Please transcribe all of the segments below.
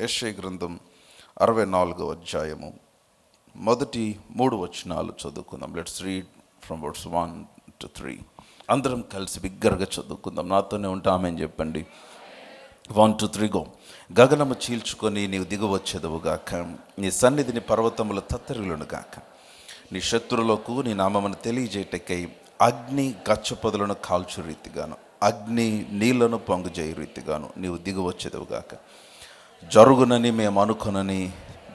యెషయా గ్రంథం 64వ అధ్యాయము మొదటి 3 వచనాలు చదువుకుందాం. Let's read from verse 1 to 3. అందరం కలిసి బిగ్గరగా చదువుకుందాం. నాతోనే ఉంటా ఆమేన్ చెప్పండి. 1 to 3 గో. గగనము చీల్చుకొని నీవు దిగవచ్చెదవుగాక, నీ సన్నిధిని పర్వతముల తత్తరిల్లునుగాక. నీ శత్రువులకు నీ నామమును తెలియజేయటకై అగ్ని గచ్చపొదలను కాల్చు రీతిగాను, అగ్ని నీళ్లను పొంగుజేయు రీతిగాను నీవు దిగవచ్చెదవుగాక. జరుగునని మేము అనుకొనని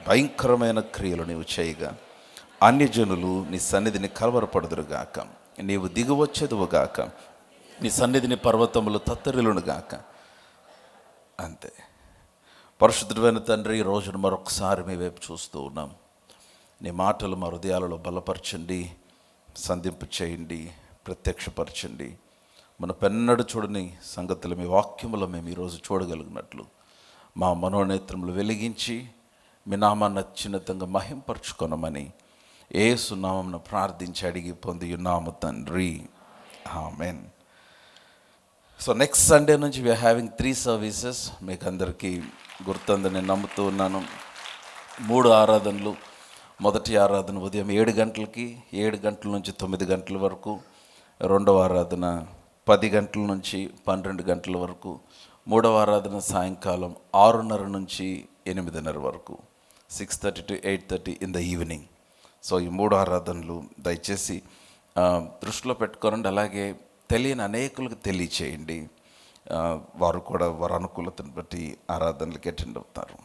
భయంకరమైన క్రియలు నీవు చేయగా అన్యజనులు నీ సన్నిధిని కలవరపడుదురుగాక. నీవు దిగువచ్చెదవుగాక, నీ సన్నిధిని పర్వతములు తత్తరిల్లునుగాక. అంతే. పరిశుద్ధుడైన తండ్రి, ఈ రోజును మరొకసారి మీ వైపు చూస్తూ ఉన్నాం. నీ మాటలు మా హృదయాలలో బలపరచండి, సంధింపు చేయండి, ప్రత్యక్షపరచండి. మన పెన్నడు చూడని సంగతులు మీ వాక్యములో మేము ఈరోజు చూడగలిగినట్లు మా మనోనేత్రములు వెలిగించి మీ నామాన్ని అత్యున్నతంగా మహింపరచుకొనమని యేసు నామమున ప్రార్థించి అడిగి పొంది ఉన్నాము తండ్రి, ఆమేన్. సో నెక్స్ట్ సండే నుంచి వీఆర్ హ్యావింగ్ 3 సర్వీసెస్. మీకు అందరికీ గుర్తుందని నేను నమ్ముతూ ఉన్నాను. 3 ఆరాధనలు. మొదటి ఆరాధన ఉదయం 7 గంటలకి, 7 గంటల నుంచి 9 గంటల వరకు. రెండవ ఆరాధన 10 గంటల నుంచి 12 గంటల వరకు. మూడవ ఆరాధన సాయంకాలం 6:30 నుంచి 8:30 వరకు. 6:30 to 8:30 in the evening. So ఈ 3 ఆరాధనలు దయచేసి దృష్టిలో పెట్టుకోనండి. అలాగే తెలియని అనేకులకు తెలియచేయండి. వారు కూడా వారి అనుకూలతను బట్టి ఆరాధనలకు అటెండ్ అవుతారు.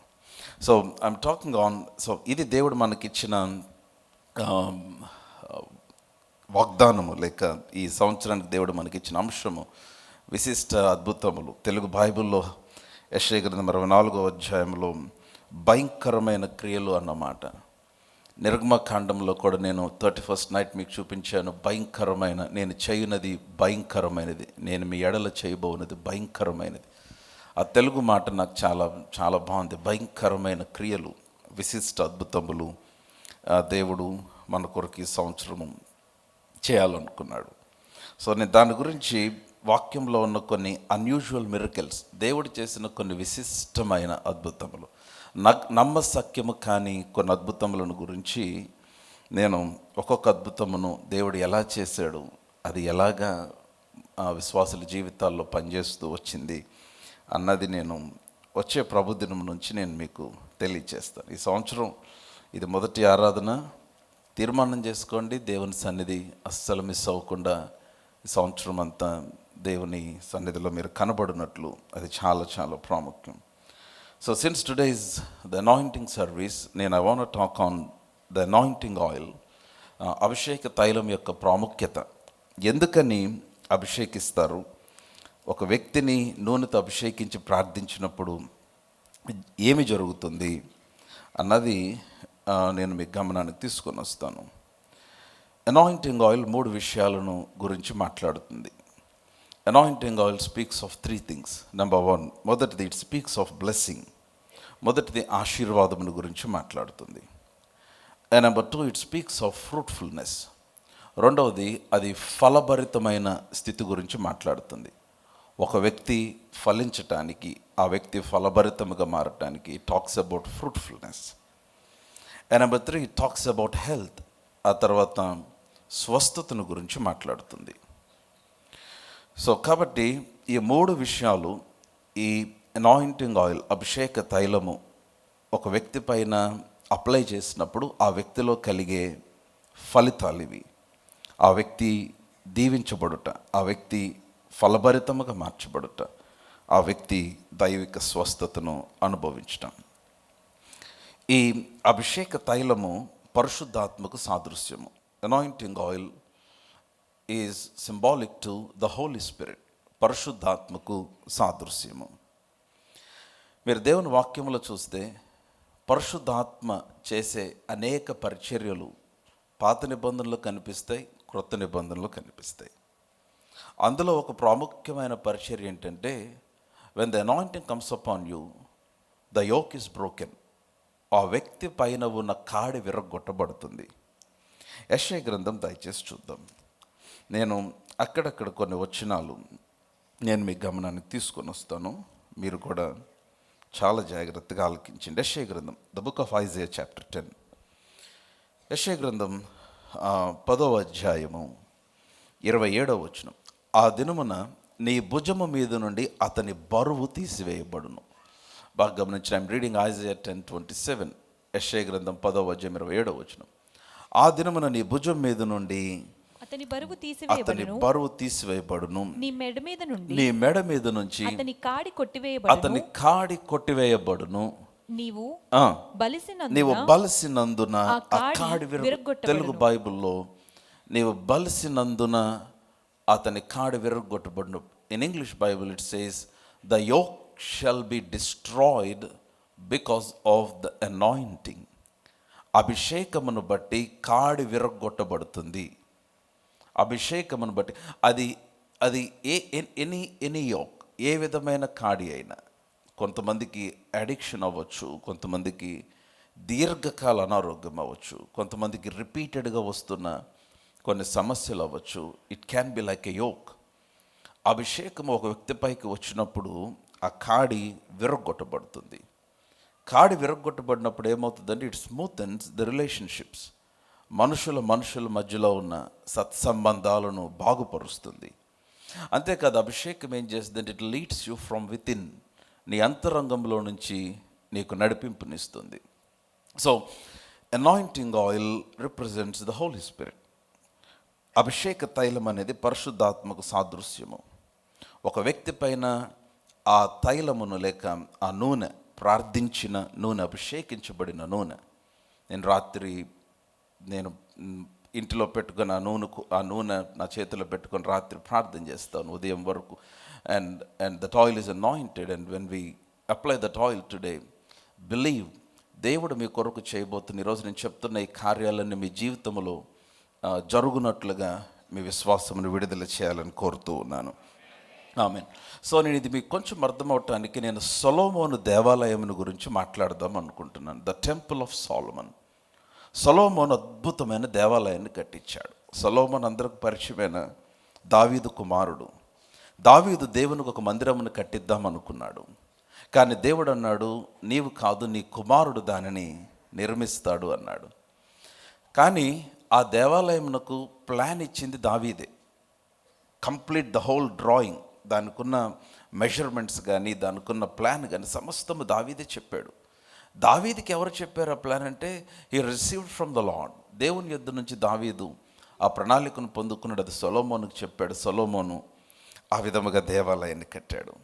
So I'm talking on, so ఇది దేవుడు మనకిచ్చిన వాగ్దానము, లేక ఈ సంవత్సరానికి దేవుడు మనకిచ్చిన అంశము విశిష్ట అద్భుతములు. తెలుగు బైబిల్లో యెషయా గ్రంథం 64వ అధ్యాయంలో భయంకరమైన క్రియలు అన్నమాట. నిర్గమకాండంలో కూడా నేను 31st నైట్ మీకు చూపించాను. భయంకరమైన, నేను చేయునది భయంకరమైనది, నేను మీ ఎడల చేయబోనది భయంకరమైనది. ఆ తెలుగు మాట నాకు చాలా చాలా బాగుంది. భయంకరమైన క్రియలు, విశిష్ట అద్భుతములు దేవుడు మన కొరకు ఈ సంవత్సరము చేయాలనుకున్నాడు. సో నేను దాని గురించి వాక్యంలో ఉన్న కొన్ని అన్యూజువల్ మిరకల్స్, దేవుడు చేసిన కొన్ని విశిష్టమైన అద్భుతములు, నమ్మశక్యము కానీ కొన్ని అద్భుతములను గురించి నేను ఒక్కొక్క అద్భుతమును దేవుడు ఎలా చేశాడు, అది ఎలాగా విశ్వాసుల జీవితాల్లో పనిచేస్తూ వచ్చింది అన్నది నేను వచ్చే ప్రభుదినం నుంచి నేను మీకు తెలియచేస్తాను. ఈ సంవత్సరం ఇది మొదటి ఆరాధన. తీర్మానం చేసుకోండి, దేవుని సన్నిధి అస్సలు మిస్ అవ్వకుండా ఈ సంవత్సరం అంతా దేవుని సన్నిధిలో మీరు కనబడినట్లు అది చాలా చాలా ప్రాముఖ్యం. So since today is the anointing service, నేను I want talk on the anointing oil. అభిషేక తైలం యొక్క ప్రాముఖ్యత, ఎందుకని అభిషేకిస్తారు, ఒక వ్యక్తిని నూనెతో అభిషేకించి ప్రార్థించినప్పుడు ఏమి జరుగుతుంది అన్నది నేను మీ గమనానికి తీసుకొని వస్తాను. అనాయింటింగ్ ఆయిల్ 3 విషయాలను గురించి మాట్లాడుతుంది. Anointing oil speaks of 3 things. Number 1, మొదటిది ఇట్ స్పీక్స్ ఆఫ్ బ్లెస్సింగ్. మొదటిది ఆశీర్వాదమును గురించి మాట్లాడుతుంది. And number 2, it speaks of fruitfulness. రెండవది అది ఫలభరితమైన స్థితి గురించి మాట్లాడుతుంది. ఒక వ్యక్తి ఫలించటానికి, ఆ వ్యక్తి ఫలభరితముగా మారటానికి talks about fruitfulness. And number 3, it talks about health. ఆ తర్వాత స్వస్థతను గురించి మాట్లాడుతుంది. సో కాబట్టి ఈ 3 విషయాలు, ఈ అనాయింటింగ్ ఆయిల్, అభిషేక తైలము ఒక వ్యక్తి పైన అప్లై చేసినప్పుడు ఆ వ్యక్తిలో కలిగే ఫలితాలు ఇవి. ఆ వ్యక్తి దీవించబడుట, ఆ వ్యక్తి ఫలభరితముగా మార్చబడుట, ఆ వ్యక్తి దైవిక స్వస్థతను అనుభవించటం. ఈ అభిషేక తైలము పరిశుద్ధాత్మకు సాదృశ్యము. Anointing oil is symbolic to the Holi Spirit. పరిశుద్ధాత్మకు సాదృశ్యము. మీరు దేవుని వాక్యములో చూస్తే పరిశుద్ధాత్మ చేసే అనేక పరిచర్యలు పాత నిబంధనలు కనిపిస్తాయి, క్రొత్త నిబంధనలు కనిపిస్తాయి. అందులో ఒక ప్రాముఖ్యమైన పరిచర్య ఏంటంటే, when the anointing comes upon you, the yoke is broken. ఆ వ్యక్తి పైన ఉన్న కాడి విరగొట్టబడుతుంది. యెషయా గ్రంథం దయచేసి చూద్దాం. నేను అక్కడక్కడ కొన్ని వచనాలు నేను మీ గమనానికి తీసుకొని వస్తాను, మీరు కూడా చాలా జాగ్రత్తగా ఆలకించండి. యెషయా గ్రంథం, the book of Isaiah chapter 10. యెషయా గ్రంథం 10వ అధ్యాయము 27వ వచనం. ఆ దినమున నీ భుజము మీద నుండి అతని బరువు తీసివేయబడును. బాగా గమనించిన, ఐఎమ్ రీడింగ్ ఐజయా 10:27. యెషయా గ్రంథం 10వ అధ్యాయం 27వ వచనం. ఆ దినమున నీ భుజం మీద నుండి అతని బరువు తీసివేయబడును, నీ మెడ మీద నుంచి అతని కాడి కొట్టివేయబడును. నీవు బలిసినందున ఆ కాడి తెలుగు బైబిల్లో నీవు బలిసినందున అతని కాడి విరగొట్టబడును. In English Bible it says the yoke shall be destroyed because of the anointing. అభిషేకమును బట్టి కాడి విరగొట్టబడుతుంది. అభిషేకమును బట్టి అది ఎనీ యోక్, ఏ విధమైన కాడి అయినా. కొంతమందికి అడిక్షన్ అవ్వచ్చు, కొంతమందికి దీర్ఘకాల అనారోగ్యం అవ్వచ్చు, కొంతమందికి రిపీటెడ్గా వస్తున్న కొన్ని సమస్యలు అవ్వచ్చు. It can be like a yoke. అభిషేకం ఒక వ్యక్తిపైకి వచ్చినప్పుడు ఆ కాడి విరగొట్టబడుతుంది. కాడి విరగొట్టబడినప్పుడు ఏమవుతుందంటే ఇట్ స్మూతన్స్ ద రిలేషన్షిప్స్. మనుషుల మధ్యలో ఉన్న సత్సంబంధాలను బాగుపరుస్తుంది. అంతేకాదు, అభిషేకం ఏం చేస్తుందంటే it leads you from with in, నీ అంతరంగంలో నుంచి నీకు నడిపింపునిస్తుంది. So anointing oil represents the Holi Spirit. అభిషేక తైలం అనేది పరిశుద్ధాత్మకు సాదృశ్యము. ఒక వ్యక్తి పైన ఆ తైలమును లేక ఆ నూనె, ప్రార్థించిన నూనె, అభిషేకించబడిన నూనె, నేను ఇంటిలో పెట్టుకొని ఆ నూనె నా చేతిలో పెట్టుకొని రాత్రి ప్రార్థన చేస్తాను ఉదయం వరకు. And that oil is anointed. And when we apply that oil today, believe దేవుడు మీ కొరకు చేయబోతున్న ఈరోజు నేను చెప్తున్న ఈ కార్యాలన్నీ మీ జీవితంలో జరుగునట్లుగా మీ విశ్వాసమును విడుదల చేయాలని కోరుతూ ఉన్నాను. ఆమేన్. సో నేను ఇది మీకు కొంచెం అర్థమవటానికి నేను సొలొమోను దేవాలయమును గురించి మాట్లాడదాం అనుకుంటున్నాను. The temple of Solomon. సొలొమోను అద్భుతమైన దేవాలయాన్ని కట్టించాడు. సొలొమోను అందరికి పరిచయమైన దావీదు కుమారుడు. దావీదు దేవునికి ఒక మందిరమును కట్టిద్దాం అనుకున్నాడు. కానీ దేవుడు అన్నాడు, నీవు కాదు, నీ కుమారుడు దానిని నిర్మిస్తాడు అన్నాడు. కానీ ఆ దేవాలయమునకు ప్లాన్ ఇచ్చింది దావీదే. కంప్లీట్ ద హోల్ డ్రాయింగ్, దానికున్న మెజర్మెంట్స్ కానీ దానికున్న ప్లాన్ కానీ సమస్తము దావీదే చెప్పాడు. దావీదికి ఎవరు చెప్పారు ఆ ప్లాన్ అంటే, he received from the lord. దేవుని యొద్ద నుంచి దావీదు ఆ ప్రణాళికను పొందుకున్నాడు. అది సొలొమోనుకు చెప్పాడు. సొలొమోను ఆ విధముగా దేవాలయాన్ని కట్టాడు.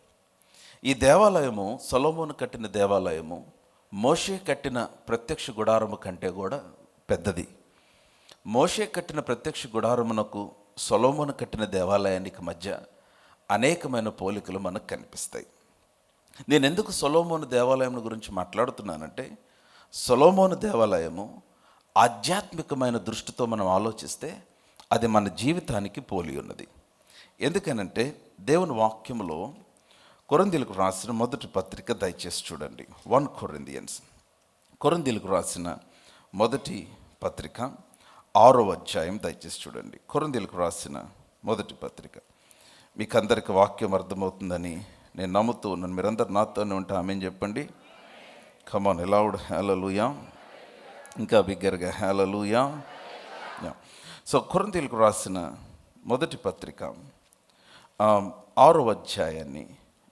ఈ దేవాలయము, సొలొమోను కట్టిన దేవాలయము మోషే కట్టిన ప్రత్యక్ష గుడారము కంటే కూడా పెద్దది. మోషే కట్టిన ప్రత్యక్ష గుడారమునకు సొలొమోను కట్టిన దేవాలయానికి మధ్య అనేకమైన పోలికలు మనకు కనిపిస్తాయి. నేను ఎందుకు సొలొమోను దేవాలయం గురించి మాట్లాడుతున్నానంటే, సొలొమోను దేవాలయము ఆధ్యాత్మికమైన దృష్టితో మనం ఆలోచిస్తే అది మన జీవితానికి పోలి ఉన్నది. ఎందుకనంటే దేవుని వాక్యములో కొరింథీయులకు రాసిన మొదటి పత్రిక దయచేసి చూడండి. 1 Corinthians, కొరింథీయులకు రాసిన మొదటి పత్రిక 6వ అధ్యాయం దయచేసి చూడండి. కొరింథీయులకు రాసిన మొదటి పత్రిక. మీకు అందరికి వాక్యం అర్థమవుతుందని నేను నమ్ముతూ ఉన్నాను. మీరందరూ నాతోనే ఉంటే ఆమేన్ చెప్పండి. కమాన్ లౌడ్ హల్లెలూయా. ఇంకా బిగ్గరగా హల్లెలూయా. సో కొరింథీయులకు రాసిన మొదటి పత్రిక 6వ అధ్యాయాన్ని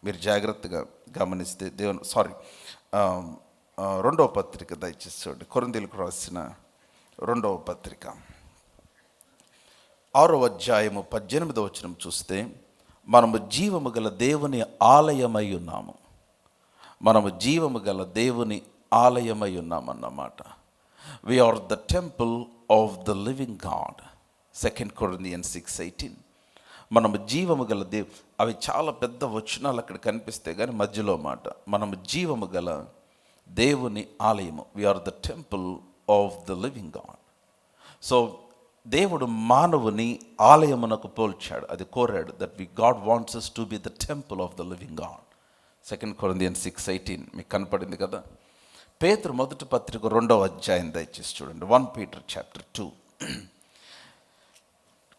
మీరు జాగ్రత్తగా గమనిస్తే రెండవ పత్రిక దయచేసి చూడండి. కొరింథీయులకు రాసిన రెండవ పత్రిక 6వ అధ్యాయము 18వ వచనం చూస్తే, మనము జీవము గల దేవుని ఆలయమై ఉన్నాము. మనము జీవము గల దేవుని ఆలయమై ఉన్నామన్నమాట. We are the temple of the living God. 2 Corinthians 6:18. మనము జీవము గల అవి చాలా పెద్ద వచనాలు అక్కడ కనిపిస్తే కానీ మధ్యలో మాట, మనము జీవము గల దేవుని ఆలయము. We are the temple of the living God. So దేవుడు మానవుని ఆలయమునకు పోల్చాడు. అది కోరాడు. That God wants us to be the temple of the living God. 2 Corinthians 6:18 మీకు కనపడింది కదా. పేతురు మొదటి పత్రిక 2వ అధ్యాయం దయచేసి చూడండి. 1 Peter chapter 2.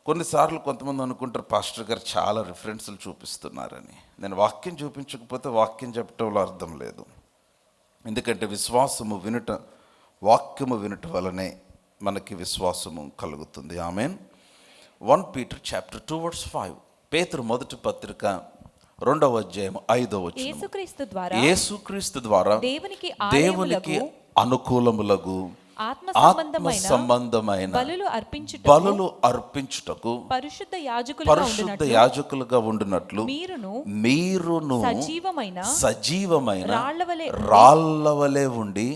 కొన్నిసార్లు కొంతమంది అనుకుంటారు పాస్టర్ గారు చాలా రిఫరెన్స్లు చూపిస్తున్నారని. నేను వాక్యం చూపించకపోతే వాక్యం చెప్పటంలో అర్థం లేదు. ఎందుకంటే విశ్వాసము వినుట, వాక్యము వినుట వలనే మనకి విశ్వాసము కలుగుతుంది. ఆమేన్. 1 Peter chapter 2 verse 5. పేతురు మొదటి పత్రిక 2వ అధ్యాయం 5వ వచనం. యేసుక్రీస్తు ద్వారా దేవునికి అనుకూలములగు ఆత్మ సంబంధమైన బలులు అర్పించుటకు పరిశుద్ధ యాజకులుగా ఉండునట్లు మీరును సజీవమైన రాళ్ళవలే ఉండి,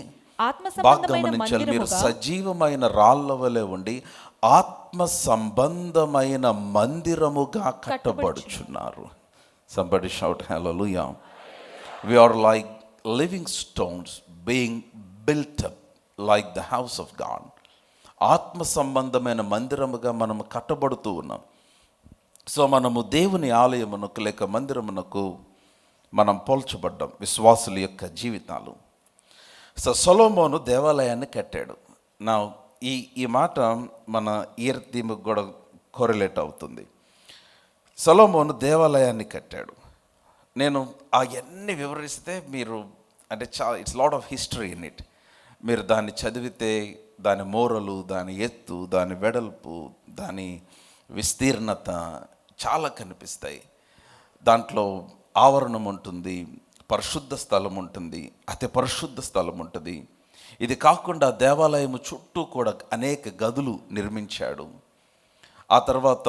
బాగా గమనించాలి, మీరు సజీవమైన రాళ్ళవలే ఉండి ఆత్మ సంబంధమైన మందిరముగా కట్టబడుచున్నారు. Somebody shout hallelujah. We are like living stones being built up like the house of God. ఆత్మ సంబంధమైన మందిరముగా మనము కట్టబడుతూ ఉన్నాం. సో మనము దేవుని ఆలయమునకు లేక మందిరమునకు మనం పోల్చబడ్డాం, విశ్వాసుల యొక్క జీవితాలు. సో సొలొమోను దేవాలయాన్ని కట్టాడు. నా ఈ మాట మన ఇయర్ థీమ్కి కూడా కోరిలేట్ అవుతుంది. సొలొమోను దేవాలయాన్ని కట్టాడు. నేను అవన్నీ వివరిస్తే మీరు అంటే it's lot of history in it. మీరు దాన్ని చదివితే దాని మోరలు, దాని ఎత్తు, దాని వెడల్పు, దాని విస్తీర్ణత చాలా కనిపిస్తాయి. దాంట్లో ఆవరణం ఉంటుంది, పరిశుద్ధ స్థలం ఉంటుంది, అతి పరిశుద్ధ స్థలం ఉంటుంది. ఇది కాకుండా దేవాలయము చుట్టూ కూడా అనేక గదులు నిర్మించాడు. ఆ తర్వాత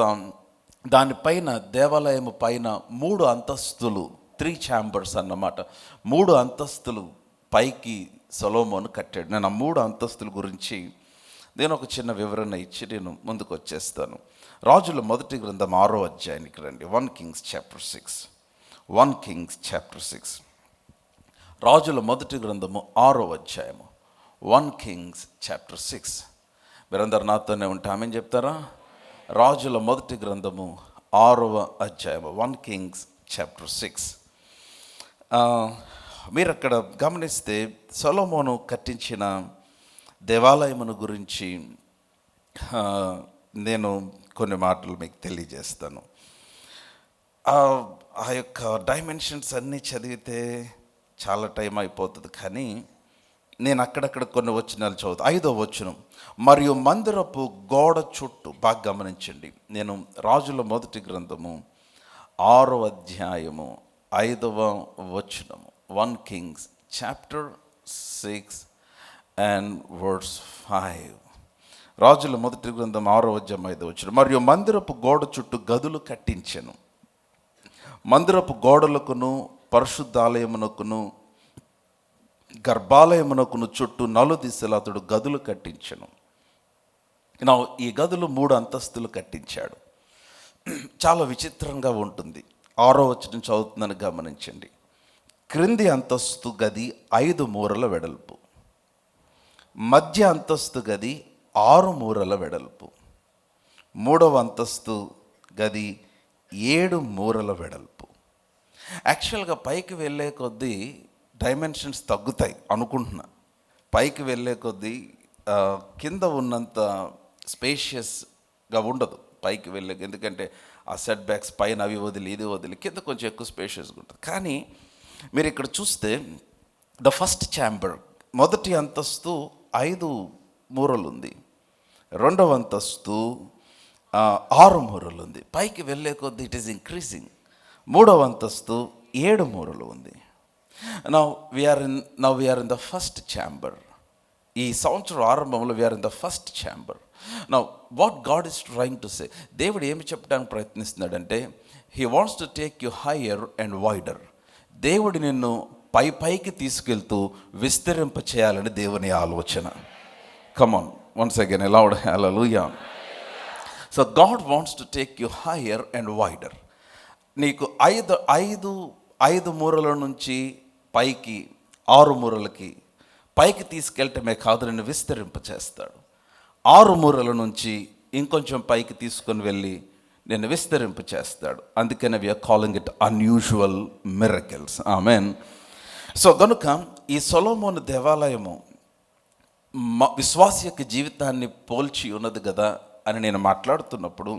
దానిపైన దేవాలయము పైన 3 అంతస్తులు, 3 ఛాంబర్స్ అన్నమాట, 3 అంతస్తులు పైకి సొలొమోను కట్టాడు. నేను ఆ 3 అంతస్తుల గురించి నేను ఒక చిన్న వివరణ ఇచ్చి నేను ముందుకు వచ్చేస్తాను. రాజుల మొదటి గ్రంథం 6వ అధ్యాయానికి రండి. 1 Kings chapter 6. 1 Kings chapter 6. రాజుల మొదటి గ్రంథము 6వ అధ్యాయము. 1 Kings chapter 6. మీరందరూ నాతోనే ఉంటామని చెప్తారా? రాజుల మొదటి గ్రంథము 6వ అధ్యాయము, 1 Kings chapter 6. మీరు అక్కడ గమనిస్తే సొలొమోను కట్టించిన దేవాలయమును గురించి నేను కొన్ని మాటలు మీకు తెలియజేస్తాను. ఆ యొక్క డైమెన్షన్స్ అన్నీ చదివితే చాలా టైం అయిపోతుంది, కానీ నేను అక్కడక్కడ కొన్ని వచనాలు చదువుతా. 5వ వచనం, మరియు మందిరపు గోడ చుట్టూ, బాగా గమనించండి, నేను రాజుల మొదటి గ్రంథము 6వ అధ్యాయము 5వ వచనము, 1 Kings chapter 6 and verse 5. రాజుల మొదటి గ్రంథం 6వ అధ్యాయం 5వ వచనం, మరియు మందిరపు గోడ చుట్టూ గదులు కట్టించెను. మందిరపు గోడలకును పరిశుద్ధాలయమునకును గర్భాలయమునకును చుట్టూ 4 దిశలు అతడు గదులు కట్టించెను. ఈ గదులు 3 అంతస్తులు కట్టించాడు. చాలా విచిత్రంగా ఉంటుంది. 6వ వచనం చదువుతుందని గమనించండి. క్రింది అంతస్తు గది 5 మూరల వెడల్పు, మధ్య అంతస్తు గది 6 మూరల వెడల్పు, 3వ అంతస్తు గది 7 మూరల వెడల్పు. యాక్చువల్గా పైకి వెళ్ళే కొద్దీ డైమెన్షన్స్ తగ్గుతాయి అనుకుంటున్నా. పైకి వెళ్ళే కొద్దీ కింద ఉన్నంత స్పేషియస్గా ఉండదు పైకి వెళ్ళే, ఎందుకంటే ఆ సెట్ బ్యాక్స్ పైన అవి వదిలి ఇది వదిలి కింద కొంచెం ఎక్కువ స్పేషియస్గా ఉంటుంది. కానీ మీరు ఇక్కడ చూస్తే ద ఫస్ట్ ఛాంబర్, మొదటి అంతస్తు 5 మూరలు ఉంది, 2వ అంతస్తు 6 మూరలు ఉంది. పైకి వెళ్ళే కొద్దీ ఇట్ ఈస్ ఇంక్రీజింగ్. 3వ అంతస్తు 7 మూరలు ఉంది. Now we are in the first chamber. ఈ సంవత్సరం ఆరంభంలో we are in the first chamber. Now what God is trying to say, దేవుడు ఏమి చెప్పడానికి ప్రయత్నిస్తున్నాడంటే, he wants to take you higher and wider. దేవుడు నిన్ను పైకి తీసుకెళ్తూ విస్తరింప చేయాలని దేవుని ఆలోచన. Come on, once again a loud hallelujah. So God wants to take you higher and wider. నీకు ఐదు మూరల నుంచి పైకి 6 మూరలకి పైకి తీసుకెళ్ళటమే కాదు, నిన్ను విస్తరింప చేస్తాడు. 6 మూరల నుంచి ఇంకొంచెం పైకి తీసుకొని వెళ్ళి నిన్ను విస్తరింప చేస్తాడు. అందుకనే we are calling it unusual miracles. Amen. So కనుక ఈ సొలొమోను దేవాలయము విశ్వాస యొక్క జీవితాన్ని పోల్చి ఉన్నది కదా అని నేను మాట్లాడుతున్నప్పుడు,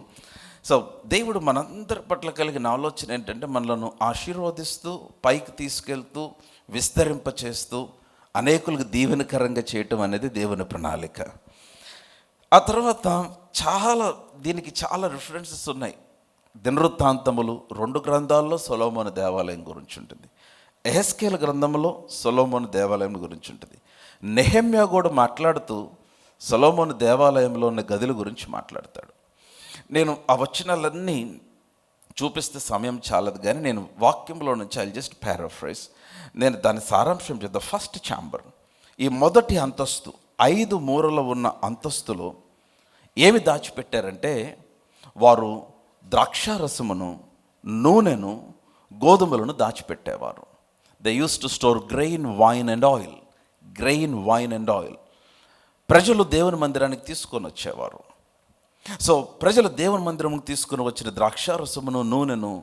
సో దేవుడు మనందరి పట్ల కలిగిన ఆలోచన ఏంటంటే, మనలను ఆశీర్వదిస్తూ పైకి తీసుకెళ్తూ విస్తరింప చేస్తూ అనేకులకు దీవెనకరంగా చేయటం అనేది దేవుని ప్రణాళిక. ఆ తర్వాత దీనికి చాలా రిఫరెన్సెస్ ఉన్నాయి. దినవృత్తాంతములు 2 గ్రంథాల్లో సొలొమోను దేవాలయం గురించి ఉంటుంది. యెహెజ్కేలు గ్రంథంలో సొలొమోను దేవాలయం గురించి ఉంటుంది. నెహెమ్యా కూడా మాట్లాడుతూ సొలొమోను దేవాలయంలో ఉన్న గదుల గురించి మాట్లాడతాడు. నేను ఆ వచనాలన్నీ చూపిస్తే సమయం చాలదు, కానీ నేను వాక్యంలో నుంచి ఐ జస్ట్ పారాఫ్రైజ్. నేను దాని సారాంశం చేద్దాం. ఫస్ట్ ఛాంబర్, ఈ మొదటి అంతస్తు, 5 మూరల ఉన్న అంతస్తులో ఏమి దాచిపెట్టారంటే, వారు ద్రాక్షారసమును, నూనెను, గోధుమలను దాచిపెట్టేవారు. They use to store grain, wine and oil. Grain, wine and oil. ప్రజలు దేవుని మందిరానికి తీసుకొని వచ్చేవారు. సో ప్రజలు దేవుని మందిరంకి తీసుకుని వచ్చిన ద్రాక్షారసమును, నూనెను,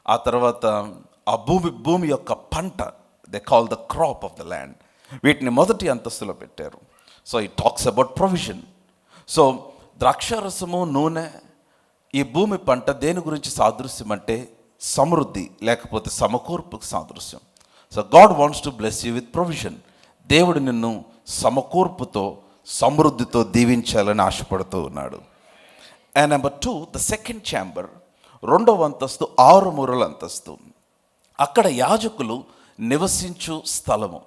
ఆ తర్వాత ఆ భూమి యొక్క పంట, they call the crop of the land, వీటిని మొదటి అంతస్తులో పెట్టారు. So it talks about provision. So ద్రాక్షారసము, నూనె, ఈ భూమి పంట దేని గురించి సాదృశ్యం అంటే సమృద్ధి లేకపోతే సమకూర్పుకు సాదృశ్యం. So God wants to bless you with provision. దేవుడు నిన్ను సమకూర్పుతో, సమృద్ధితో దీవించాలని ఆశపడుతూ ఉన్నాడు. And number 2, the second chamber, 2వ అంతస్తు, 6 మూరల అంతస్తు. అక్కడ యాజకులు నివసించు స్థలము,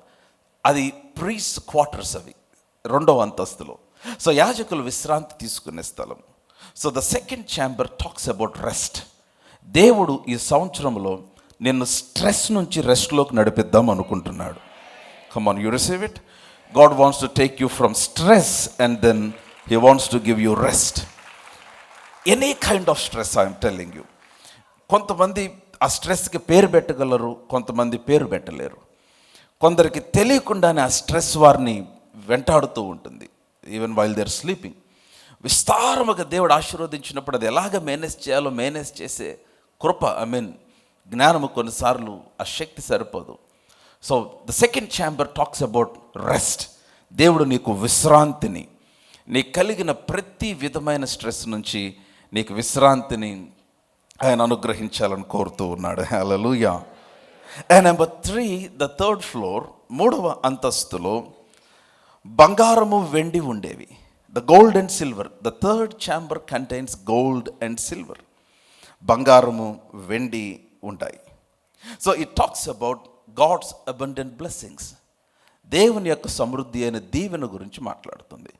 అది ప్రీస్ట్ క్వార్టర్స్ అవి 2వ అంతస్తులో. సో యాజకులు విశ్రాంతి తీసుకునే స్థలం. So the second chamber talks about rest. దేవుడు ఈ సంవత్సరంలో నిన్ను స్ట్రెస్ నుంచి రెస్ట్లోకి నడిపిద్దాం అనుకుంటున్నాడు. Come on, you receive it. God wants to take you from stress and then he wants to give you rest. Any kind of stress, I'm telling you. కొంతమంది ఆ స్ట్రెస్కి పేరు పెట్టగలరు, కొంతమంది పేరు పెట్టలేరు. కొందరికి తెలియకుండానే ఆ స్ట్రెస్ వారిని వెంటాడుతూ ఉంటుంది, even while they are sleeping. విస్తారముగా దేవుడు ఆశీర్వదించినప్పుడు అది ఎలాగ మేనేజ్ చేయాలో మేనేజ్ చేసే కృప, జ్ఞానము కొన్నిసార్లు ఆ శక్తి సరిపోదు. So the second chamber talks about rest. దేవుడు నీకు విశ్రాంతిని, నీకు కలిగిన ప్రతి విధమైన స్ట్రెస్ నుంచి నీకు విశ్రాంతిని ఆయన అనుగ్రహించాలని కోరుతూ ఉన్నాడు. Hallelujah. And number 3, the third floor, 3వ అంతస్తులో బంగారము, వెండి ఉండేవి. The gold and silver. The third chamber contains gold and silver. బంగారము, వెండి ఉంటాయి. So it talks about God's abundant blessings. దేవుని యొక్క సమృద్ధి అయిన దీవెన గురించి మాట్లాడుతుంది.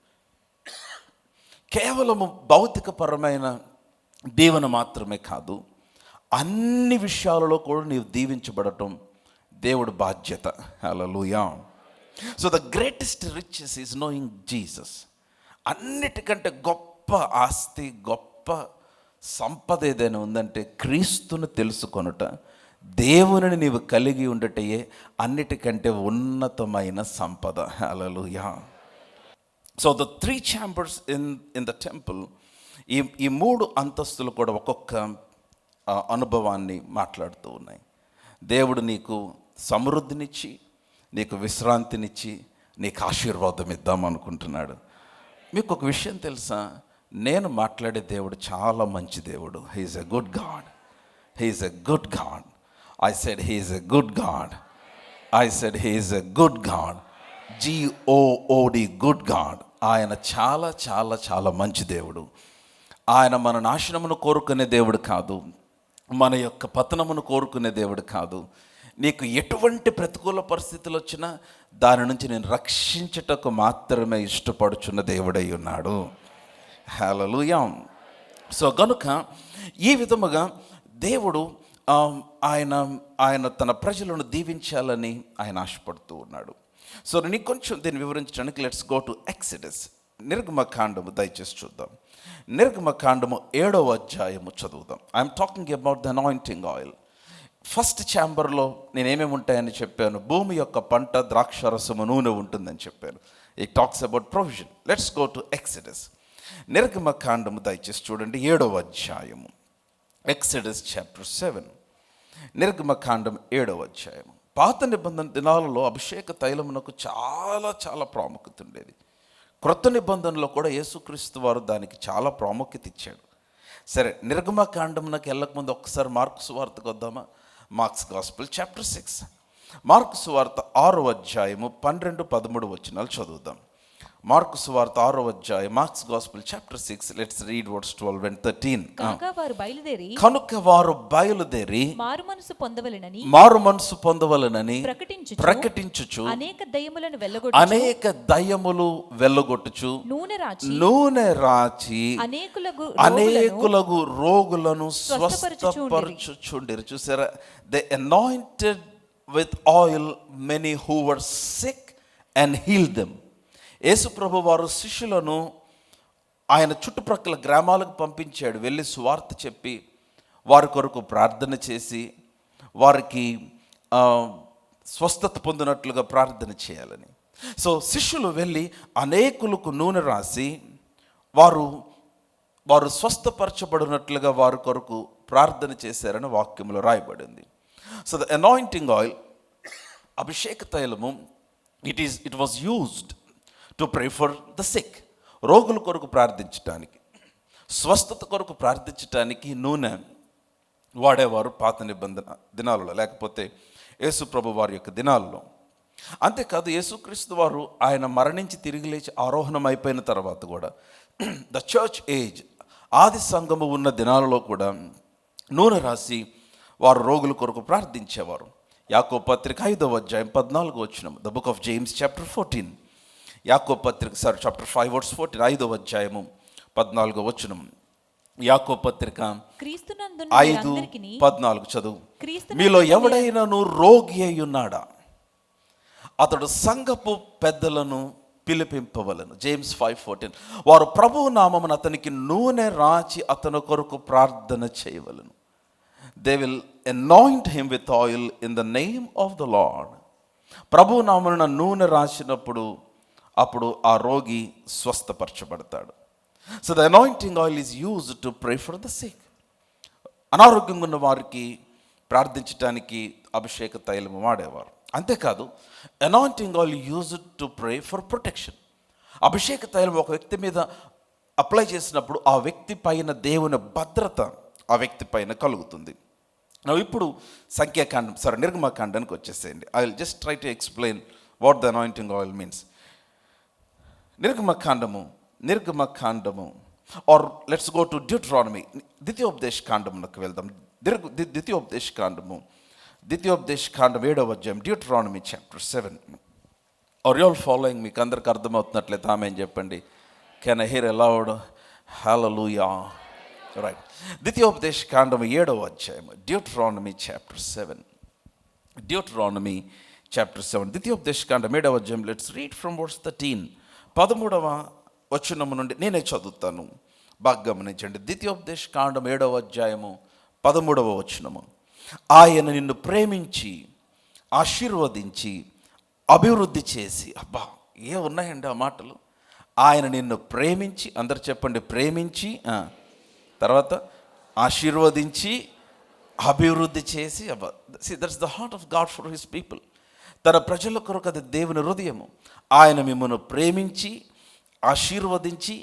కేవలము భౌతికపరమైన దీవెన మాత్రమే కాదు, అన్ని విషయాలలో కూడా నీవు దీవించబడటం దేవుడి బాధ్యత. Hallelujah. So the greatest riches is knowing Jesus. అన్నిటికంటే గొప్ప ఆస్తి, గొప్ప సంపద ఏదైనా ఉందంటే క్రీస్తును తెలుసుకొనుట. దేవునిని నీవు కలిగి ఉండటయే అన్నిటికంటే ఉన్నతమైన సంపద. Hallelujah. So the 3 chambers in the temple, ఈ 3 అంతస్తులు కూడా ఒక్కొక్క అనుభవాన్ని మాట్లాడుతూ ఉన్నాయి. దేవుడు నీకు సమృద్ధినిచ్చి, నీకు విశ్రాంతినిచ్చి, నీకు ఆశీర్వాదం ఇద్దాం అనుకుంటున్నాడు. మీకు ఒక విషయం తెలుసా? నేను మాట్లాడే దేవుడు చాలా మంచి దేవుడు. He is a good God. He is a good God. I said he is a good God. I said he is a good God. GOOD, good God. ఆయన చాలా చాలా చాలా మంచి దేవుడు. ఆయన మన నాశనమును కోరుకునే దేవుడు కాదు, మన యొక్క పతనమును కోరుకునే దేవుడు కాదు. నీకు ఎటువంటి ప్రతికూల పరిస్థితులు వచ్చినా దాని నుంచి నేను రక్షించుటకు మాత్రమే ఇష్టపడుచున్న దేవుడై ఉన్నాడు. హల్లెలూయా. సో గనుక ఈ విధముగా దేవుడు ఆయన తన ప్రజలను దీవించాలని ఆయన ఆశపడుతూ ఉన్నాడు. సో నేను కొంచెం దీన్ని వివరించడానికి లెట్స్ గో టు ఎక్సడస్. నిర్గమకాండము దయచేసి చూద్దాం. నిర్గమకాండము 7వ అధ్యాయము చదువుదాం. I'm talking about the anointing oil. First ఛాంబర్లో నేనేమేమి ఉంటాయని చెప్పాను. భూమి యొక్క పంట, ద్రాక్షారసము, నూనె ఉంటుందని చెప్పాను. It talks about provision. Let's go to Exodus. నిర్గమకాండము దయచేసి చూడండి, 7వ అధ్యాయము. Exodus chapter 7. నిర్గమకాండం 7వ అధ్యాయము. పాత నిబంధన దినాలలో అభిషేక తైలమునకు చాలా చాలా ప్రాముఖ్యత ఉండేది. క్రొత్త నిబంధనలో కూడా యేసుక్రీస్తు వారు దానికి చాలా ప్రాముఖ్యత ఇచ్చాడు. సరే, నిర్గమకాండమునకు వెళ్ళకముందు ఒక్కసారి మార్కు సువార్తకు వద్దామా? Mark's gospel chapter 6. మార్కు సువార్త 6వ అధ్యాయము 12-13 వచనాలు చదువుదాం. మార్కు సువార్త 6వ అధ్యాయం, marks gospel chapter 6, let's read words 12 and 13. కనుక వారు బయలుదేరి మారు మనసు పొందవలెనని ప్రకటించుచు అనేక దయ్యములు వెళ్ళగొట్టుచు నూనె రాచి అనేకులగు రోగులను స్వస్థపరచుచుండిరి. చూసారా? They anointed with oil many who were sick and healed them. యేసు ప్రభు వారు శిష్యులను ఆయన చుట్టుప్రక్కల గ్రామాలకు పంపించాడు. వెళ్ళి సువార్త చెప్పి వారి కొరకు ప్రార్థన చేసి వారికి స్వస్థత పొందినట్లుగా ప్రార్థన చేయాలని. సో శిష్యులు వెళ్ళి అనేకులకు నూనె రాసి వారు స్వస్థపరచబడినట్లుగా వారి కొరకు ప్రార్థన చేశారని వాక్యంలో రాయబడింది. సో ద అనాయింటింగ్ ఆయిల్, అభిషేక తైలము, it was used to pray for the sick. రోగుల కొరకు ప్రార్థించటానికి, స్వస్థత కొరకు ప్రార్థించటానికి నూనె వాడేవారు పాత నిబంధన దినాలలో, లేకపోతే యేసు ప్రభు వారి యొక్క దినాల్లో. అంతేకాదు యేసుక్రీస్తు వారు ఆయన మరణించి తిరిగి లేచి ఆరోహణం అయిపోయిన తర్వాత కూడా ద చర్చ్ ఏజ్, ఆది సంఘము ఉన్న దినాలలో కూడా నూనె రాసి వారు రోగుల కొరకు ప్రార్థించేవారు. యాకోబు పత్రిక 5వ అధ్యాయం 14వ వచనం, the book of James chapter 14, యాకోబు పత్రిక చాప్టర్ 5 వర్స్ 14, 5వ అధ్యాయము 14వ వచనం, యాకోబు పత్రిక 5:14 చదువు. మీలో ఎవడైనాను రోగి అయి ఉన్నాడా, అతడు సంఘపు పెద్దలను పిలిపింపవలను. జేమ్స్ 5:14. వారు ప్రభువు నామమున అతనికి నూనె రాచి అతని కొరకు ప్రార్థన చేయవలను. They will anoint him with oil in the name of the Lord. ప్రభు నామమున నూనె రాసినప్పుడు అప్పుడు ఆ రోగి స్వస్థపరచబడతాడు. So the anointing oil is used to pray for the sick. అనారోగ్యంగా ఉన్న వారికి ప్రార్థించడానికి అభిషేక తైలం వాడేవారు. అంతేకాదు anointing oil used to pray for protection. అభిషేక తైలం ఒక వ్యక్తి మీద అప్లై చేసినప్పుడు ఆ వ్యక్తి పైన దేవుని భద్రత ఆ వ్యక్తి పైన కలుగుతుంది. ఇప్పుడు సంఖ్యాకాండం నిర్గమకాండానికి వచ్చేసేయండి. I will just try to explain what the anointing oil means. నిర్గమకాండము or let's go to Deuteronomy, ద్వితీయోపదేశ కాండమునకు వెళ్దాం. ద్వితీయోపదేశ కాండం 7వ అధ్యాయం, Deuteronomy chapter 7. Are you all following? మీకు అందరికి అర్థమవుతున్నట్లయితే ఆమేన్ చెప్పండి. Can I hear a loud hallelujah? Right. ద్వితీయోపదేశ కాండము 7వ అధ్యాయం, డ్యూటరానమీ చాప్టర్ 7. ద్వితీయోపదేశ కాండం 7వ అధ్యాయం, లెట్స్ రీడ్ ఫ్రమ్ వర్స్ 13. 13వ వచనము నుండి నేనే చదువుతాను, బాగా గమనించండి. ద్వితీయోపదేశ కాండం 7వ అధ్యాయము 13వ వచనము. ఆయన నిన్ను ప్రేమించి ఆశీర్వదించి అభివృద్ధి చేసి, అబ్బా ఉన్నాయండి ఆ మాటలు. ఆయన నిన్ను ప్రేమించి, అందరు చెప్పండి, ప్రేమించి, తర్వాత ఆశీర్వదించి అభివృద్ధి చేసి. That's the heart of God for his people. తన ప్రజల కొరకు అది దేవుని హృదయము. ఆయన మిమ్మల్ని ప్రేమించి ఆశీర్వదించి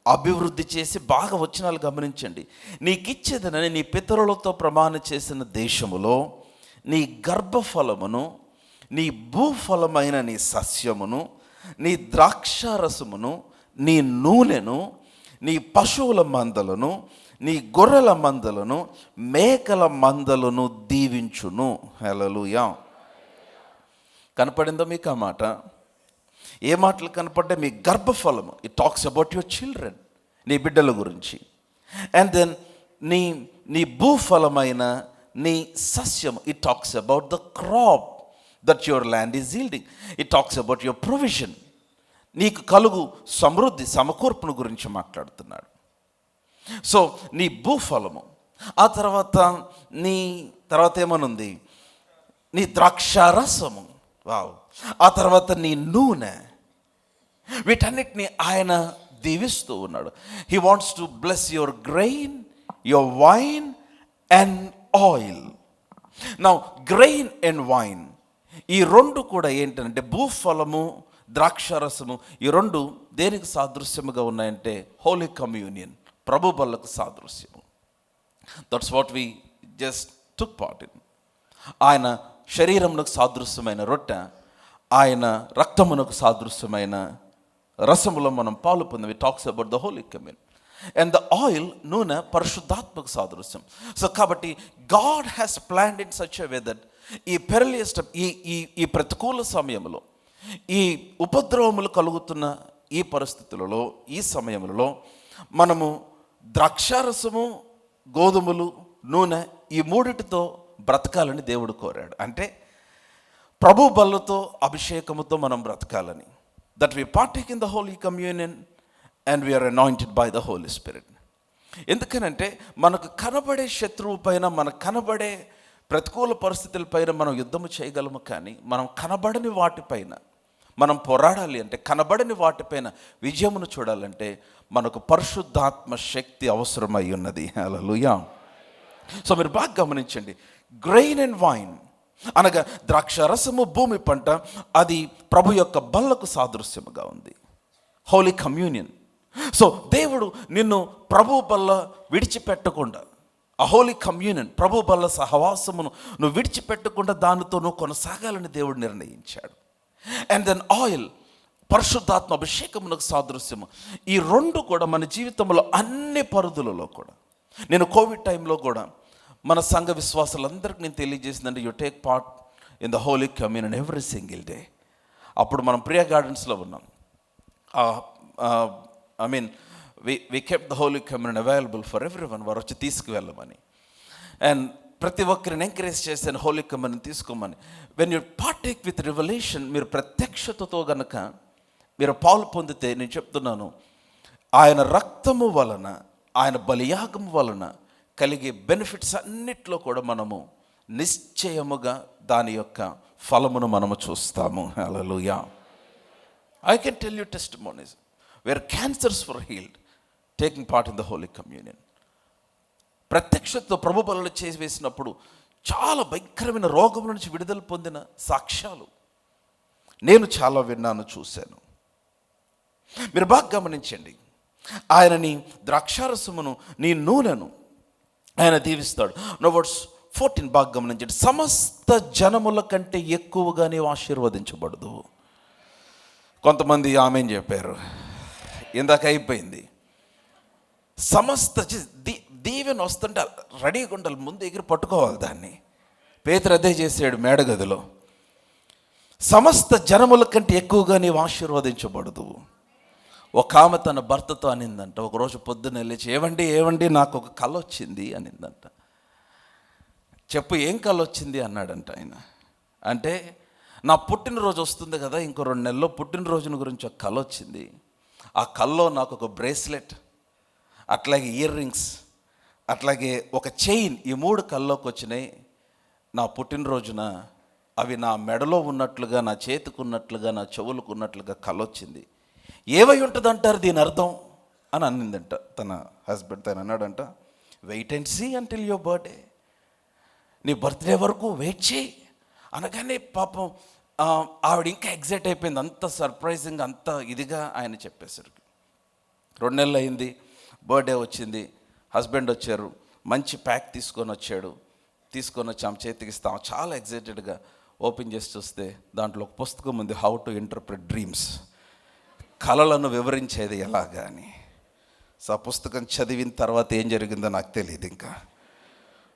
అభివృద్ధి చేసి, బాగా వచనాలు గమనించండి. నీకిచ్చేదనని నీ పితరులతో ప్రమాణం చేసిన దేశములో నీ గర్భఫలమును, నీ భూఫలమైన నీ సస్యమును, నీ ద్రాక్షారసమును, నీ నూనెను, నీ పశువుల మందలను, నీ గొర్రెల మందలను, మేకల మందలను దీవించును. హల్లెలూయా. కనపడిందో మీకు ఆ మాట? ఏ మాటలు కనపడ్డాయి? మీ గర్భఫలము, it talks about your children, నీ బిడ్డల గురించి. అండ్ దెన్ నీ భూఫలమైన నీ సస్యము, it talks about the crop that your land is yielding. It talks about your provision, నీకు కలుగు సమృద్ధి సమకూర్పును గురించి మాట్లాడుతున్నాడు. సో నీ భూఫలము, ఆ తర్వాత ఏమనుంది? నీ ద్రాక్షారసము, వావ్, ఆ తర్వాత నీ నూనె. వీటన్నిటిని ఆయన దీవిస్తూ ఉన్నాడు. He wants to bless your grain, your wine and oil. Now grain and wine, ఈ రెండు కూడా ఏంటంటే భూఫలము ద్రాక్షారసము, ఈ రెండు దేనికి సాదృశ్యముగా ఉన్నాయంటే హోలీ కమ్యూనియన్, ప్రభు బల్లకు సాదృశ్యము. That's what we just took part in. ఆయన శరీరమునకు సాదృశ్యమైన రొట్టె, ఆయన రక్తమునకు సాదృశ్యమైన రసములో మనం పాలు పొంది. Talks about the holy communion. And the oil, నూనె పరిశుద్ధాత్మక సాదృశ్యం. సో కాబట్టి God has planned in such a way that ఈ పెరలియస్ట్ ఈ ప్రతికూల సమయంలో, ఈ ఉపద్రవములు కలుగుతున్న ఈ పరిస్థితులలో, ఈ సమయములలో మనము ద్రాక్షారసము, గోధుమలు, నూనె ఈ మూడిటితో బ్రతకాలని దేవుడు కోరాడు. అంటే ప్రభు బల్లతో, అభిషేకముతో మనం బ్రతకాలని. That we partake in the holy communion and we are anointed by the Holi spirit. ఎందుకనంటే మనకు కనబడే శత్రువు పైన, మనకు కనబడే ప్రతికూల పరిస్థితులపైన మనం యుద్ధము చేయగలము, కానీ మనం కనబడని వాటిపైన మనం పోరాడాలి అంటే, కనబడని వాటిపైన విజయమును చూడాలంటే మనకు పరిశుద్ధాత్మ శక్తి అవసరమై ఉన్నది. హల్లెలూయా. సో మీరు బాగా గమనించండి, గ్రెయిన్ అండ్ వైన్ అనగా ద్రాక్ష రసము, భూమి పంట, అది ప్రభు యొక్క బల్లకు సాదృశ్యముగా ఉంది. హోలీ కమ్యూనియన్. సో దేవుడు నిన్ను ప్రభు బల్ల విడిచిపెట్టకుండా, ఆ హోలీ కమ్యూనియన్, ప్రభు బల్ల సహవాసమును నువ్వు విడిచిపెట్టకుండా దానితో నువ్వు కొనసాగాలని దేవుడు నిర్ణయించాడు. అండ్ దెన్ ఆయిల్, పరిశుద్ధాత్మ అభిషేకమునకు సాదృశ్యము. ఈ రెండు కూడా మన జీవితంలో అన్ని పరిధులలో కూడా, నేను కోవిడ్ టైంలో కూడా మన సంఘ విశ్వాసాలందరికీ నేను తెలియజేసిందంటే, you take part in the holy communion every single day. అప్పుడు మనం ప్రియా గార్డెన్స్లో ఉన్నాం. we kept the holy communion available for everyone. వారు వచ్చి తీసుకువెళ్ళమని, అండ్ ప్రతి ఒక్కరిని ఎంకరేజ్ చేశాను హోలీ కమ్యూనియన్ తీసుకోమని. When you partake with revolution, మీరు ప్రత్యక్షతతో గనక మీరు పాలు పొందితే, నేను చెప్తున్నాను, ఆయన రక్తము వలన, ఆయన బలియాగం వలన కలిగే బెనిఫిట్స్ అన్నిట్లో కూడా మనము నిశ్చయముగా దాని యొక్క ఫలమును మనము చూస్తాము. Hallelujah. I can tell you testimonies where cancers were healed taking part in the holy communion. ప్రత్యక్షతతో ప్రభు బలులు చేసి వేసినప్పుడు చాలా భయంకరమైన రోగముల నుంచి విడుదల పొందిన సాక్ష్యాలు నేను చాలా విన్నాను, చూశాను. మీరు బాగా గమనించండి, ఆయన నీ ద్రాక్షారసమును, నీ నూనెను ఆయన దీవిస్తాడు. నో వర్డ్స్ 14 బాగా గమనించండి. సమస్త జనముల కంటే ఎక్కువగా నీవు ఆశీర్వదించబడదు. కొంతమంది ఆమెన్ చెప్పారు, ఇందాక అయిపోయింది. సమస్త దీవెన వస్తుంటే రెడీగా ఉండాలి, ముందు ఎగిరి పట్టుకోవాలి దాన్ని. పేతురు అదే చేసాడు మేడగదిలో. సమస్త జనముల కంటే ఎక్కువగా నీవు ఆశీర్వదించబడదు. ఒక ఆమె తన భర్తతో అనిందంట, ఒకరోజు పొద్దున్న లేచి, ఏవండి నాకు ఒక కల వచ్చింది అనిందంట. చెప్పు, ఏం కల వచ్చింది అన్నాడంట ఆయన. అంటే నా పుట్టినరోజు వస్తుంది కదా, ఇంకో 2 నెలల్లో పుట్టినరోజుని గురించి ఒక కల వచ్చింది. ఆ కల్లో నాకు ఒక బ్రేస్లెట్, అట్లాగే ఇయర్ రింగ్స్, అట్లాగే ఒక చైన్, ఈ 3 కల్లోకి వచ్చినాయి. నా పుట్టినరోజున అవి నా మెడలో ఉన్నట్లుగా, నా చేతికి ఉన్నట్లుగా, నా చెవులకు ఉన్నట్లుగా కల వచ్చింది. ఏవై ఉంటుందంటారు దీని అర్థం అని అనిందంట తన హస్బెండ్. తను అన్నాడంట, wait and see until your birthday, నీ బర్త్డే వరకు వెయిట్ చేయి అనగానే పాపం ఆవిడ ఇంకా ఎగ్జైట్ అయిపోయింది. అంత సర్ప్రైజింగ్, అంత ఇదిగా ఆయన చెప్పేసరికి 2 నెలలు అయింది, బర్త్డే వచ్చింది. హస్బెండ్ వచ్చారు, మంచి ప్యాక్ తీసుకొని వచ్చి ఆమె చేతికి ఇస్తాం. చాలా ఎగ్జైటెడ్గా ఓపెన్ చేసి చూస్తే దాంట్లో ఒక పుస్తకం ఉంది, హౌ టు ఇంటర్ప్రెట్ డ్రీమ్స్, కలలను వివరించేది ఎలాగా అని. సో ఆ పుస్తకం చదివిన తర్వాత ఏం జరిగిందో నాకు తెలియదు ఇంకా.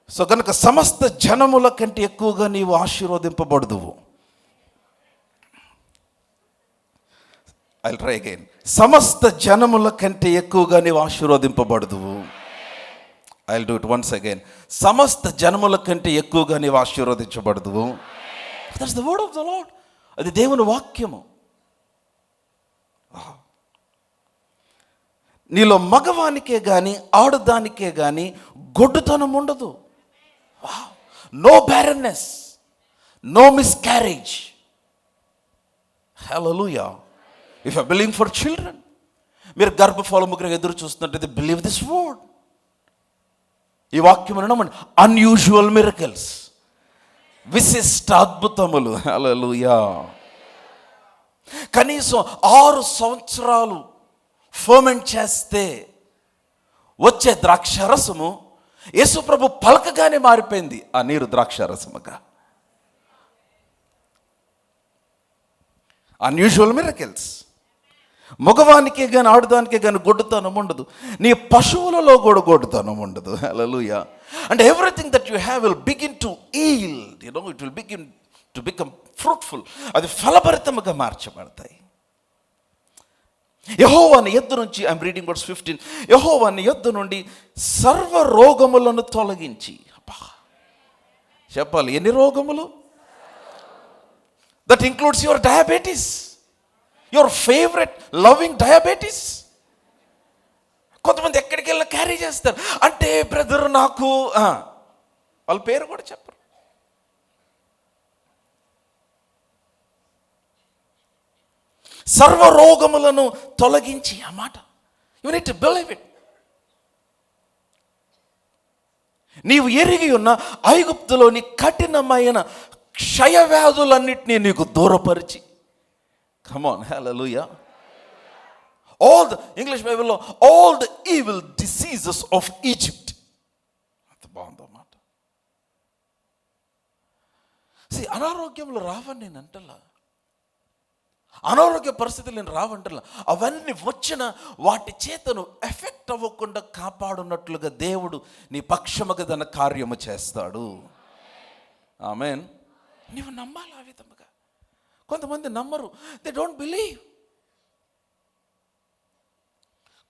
సో కనుక సమస్త జనముల కంటే ఎక్కువగా నీవు ఆశీర్వదింపబడదువు. I try again. సమస్త జనముల కంటే ఎక్కువగా నీవు ఆశీర్వదింపబడదువు. I will do it once again. సమస్త జనముల కంటే ఎక్కువగా నీవు ఆశీర్వదించబడదువు. That's the word of the Lord. అది దేవుని వాక్యము. నీలో మగవానికే కానీ ఆడదానికే కానీ గొడ్డుతనం ఉండదు. No barrenness, no miscarriage. Hallelujah. If you are believing for children, మీరు గర్భఫలము కొరకు ఎదురు చూస్తున్నట్లయితే బిలీవ్ దిస్ వర్డ్. ఈ వాక్యం నమ్మండి. అన్యూజువల్ మిరకల్స్, విశిష్ట అద్భుతములు. హల్లెలూయా. కనీసం 6 సంవత్సరాలు ఫర్మెంట్ చేస్తే వచ్చే ద్రాక్షారసము యేసుప్రభు పలకగానే మారిపోయింది ఆ నీరు ద్రాక్షారసముగా. Unusual miracles. మగవానికే కానీ ఆడదానికే కానీ గొడ్డుతనం ఉండదు. నీ పశువులలో కూడా గొడ్డుతనం ఉండదు. Hallelujah. And everything that you have will begin to yield, it will begin to become fruitful. అది ఫలభరితముగా మార్చబడతాయి. యెహోవా నీ యొద్ద నుంచి, ఐఎమ్ రీడింగ్ వర్స్ 15, యెహోవా నీ యొద్ద నుండి సర్వ రోగములను తొలగించి. చెప్పాలి, ఎన్ని రోగములు? That includes your diabetes, your favourite loving diabetes. కొంతమంది ఎక్కడికి వెళ్ళినా క్యారీ చేస్తారు. అంటే బ్రదర్ నాకు వాళ్ళ పేరు కూడా చెప్పరు. సర్వ రోగములను తొలగించి, ఆ మాట you need to believe it. నీవు ఎరిగి ఉన్న ఐగుప్తులోని కఠినమైన క్షయవ్యాధులన్నిటినీ నీకు దూరపరిచి. Come on, hallelujah. All the English బైబిల్లో all the evil diseases of Egypt. అంత బాగుందో మాట. అనారోగ్యములు రావని నేను అంటలా, అనారోగ్య పరిస్థితులు నేను రావంటలా. అవన్నీ వచ్చిన వాటి చేతను ఎఫెక్ట్ అవ్వకుండా కాపాడున్నట్లుగా దేవుడు నీ పక్షముగా తన కార్యము చేస్తాడు. ఆమేన్. నీవు నమ్మాలి ఆ విధముగా. కొంతమంది నమ్మరు, దే డోంట్ బిలీవ్.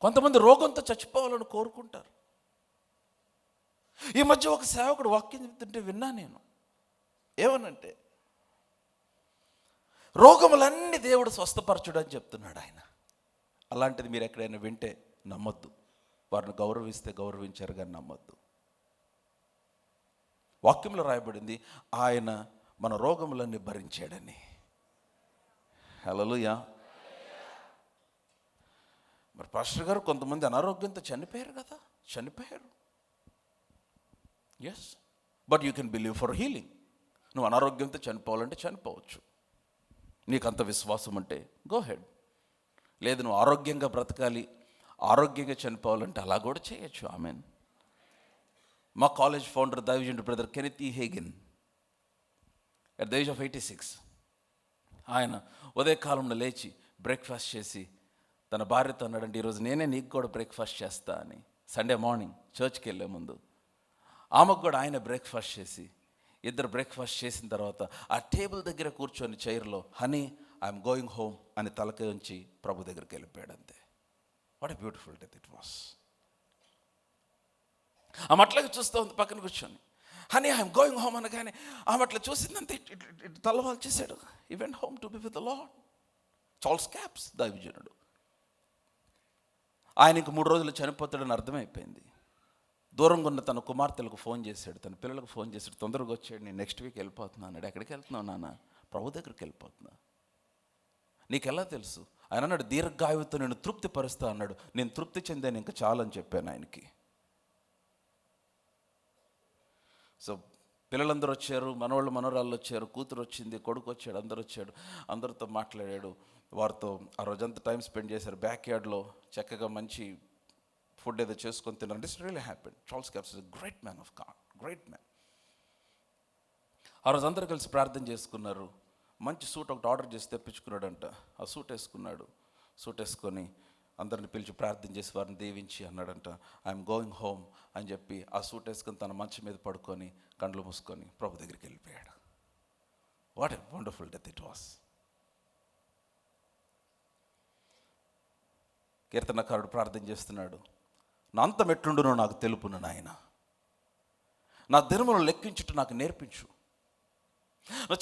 కొంతమంది రోగంతో చచ్చిపోవాలని కోరుకుంటారు. ఈ మధ్య ఒక సేవకుడు వాక్యం చెప్తుంటే విన్నా నేను. ఏమనంటే, రోగములన్నీ దేవుడు స్వస్థపరచుడు అని చెప్తున్నాడు ఆయన. అలాంటిది మీరు ఎక్కడైనా వింటే నమ్మొద్దు. వారిని గౌరవిస్తే గౌరవించారు కానీ నమ్మొద్దు. వాక్యంలో రాయబడింది, ఆయన మన రోగములన్నీ భరించాడని. హల్లెలూయా. మరి పాస్టర్ గారు, కొంతమంది అనారోగ్యంతో చనిపోయారు కదా. చనిపోయారు, yes, but you can believe for healing. నువ్వు అనారోగ్యంతో చనిపోవాలంటే చనిపోవచ్చు. నీకు అంత విశ్వాసం అంటే గో హెడ్. లేదు, నువ్వు ఆరోగ్యంగా బ్రతకాలి, ఆరోగ్యంగా చనిపోవాలంటే అలా కూడా చేయొచ్చు. ఆమెన్. మా కాలేజ్ ఫౌండర్ దైవజనుడు బ్రదర్ కెనెత్ ఈ Hagen, at the age of 86, ఆయన ఉదయకాలంలో లేచి బ్రేక్ఫాస్ట్ చేసి తన భార్యతో అన్నాడంటే, ఈరోజు నేనే నీకు కూడా బ్రేక్ఫాస్ట్ చేస్తా అని. సండే మార్నింగ్ చర్చ్కి వెళ్ళే ముందు ఆమెకు కూడా ఆయన బ్రేక్ఫాస్ట్ చేసి, ఇద్దరు బ్రేక్ఫాస్ట్ చేసిన తర్వాత ఆ టేబుల్ దగ్గర కూర్చొని చైర్లో, హనీ ఐఎమ్ గోయింగ్ హోమ్ అని తలకి ఉంచి ప్రభు దగ్గరికి వెళ్ళిపోయాడు. అంతే. What a beautiful death it was. ఆమె అట్లాగే చూస్తూ ఉంది పక్కన కూర్చొని. హనీ ఐఎమ్ గోయింగ్ హోమ్ అనగానే ఆమె అట్లా చూసిందంతే, ఇటు తలవాలు చేశాడు. హి went home to be with the lord. Charles caps దైవజనుడు. ఆయన ఇంక 3 రోజులు చనిపోతాడని అర్థమైపోయింది. దూరంగా ఉన్న తన కుమార్తెలకు ఫోన్ చేశాడు, తన పిల్లలకు ఫోన్ చేశాడు, తొందరగా వచ్చాడు, నేను నెక్స్ట్ వీక్ వెళ్ళిపోతున్నా అన్నాడు. ఎక్కడికి వెళ్తున్నావు నాన్న? ప్రభు దగ్గరికి వెళ్ళిపోతున్నా. నీకెలా తెలుసు? ఆయన అన్నాడు, దీర్ఘాయువుతో నేను తృప్తి పరుస్తా అన్నాడు. నేను తృప్తి చెందాను, ఇంకా చాలని చెప్పాను ఆయనకి. సో పిల్లలందరూ వచ్చారు, మనవాళ్ళు మనవరాళ్ళు వచ్చారు, కూతురు వచ్చింది, కొడుకు వచ్చాడు, అందరూ వచ్చాడు. అందరితో మాట్లాడాడు. వారితో ఆ రోజంతా టైం స్పెండ్ చేశారు. బ్యాక్ యార్డ్లో చక్కగా మంచి ఫుడ్ ఏదో చేసుకొని తిన్నారు. It's really happy. Charles caps is great man of God, great man. ఆ రోజు అందరూ కలిసి ప్రార్థన చేసుకున్నారు. మంచి సూట్ ఒకటి ఆర్డర్ చేసి తెప్పించుకున్నాడంట. ఆ సూట్ వేసుకున్నాడు. సూట్ వేసుకొని అందరిని పిలిచి ప్రార్థన చేసి వారిని దీవించి అన్నాడంట, ఐఎమ్ గోయింగ్ హోమ్ అని చెప్పి ఆ సూట్ వేసుకొని తన మంచం మీద పడుకొని కండ్లు మూసుకొని ప్రభు దగ్గరికి వెళ్ళిపోయాడు. What a wonderful death it was. కీర్తనకారుడు ప్రార్థన చేస్తున్నాడు, నా అంతం ఎట్లుండునో నాకు తెలుపును నాయన, నా దినములను లెక్కించుట నాకు నేర్పించు.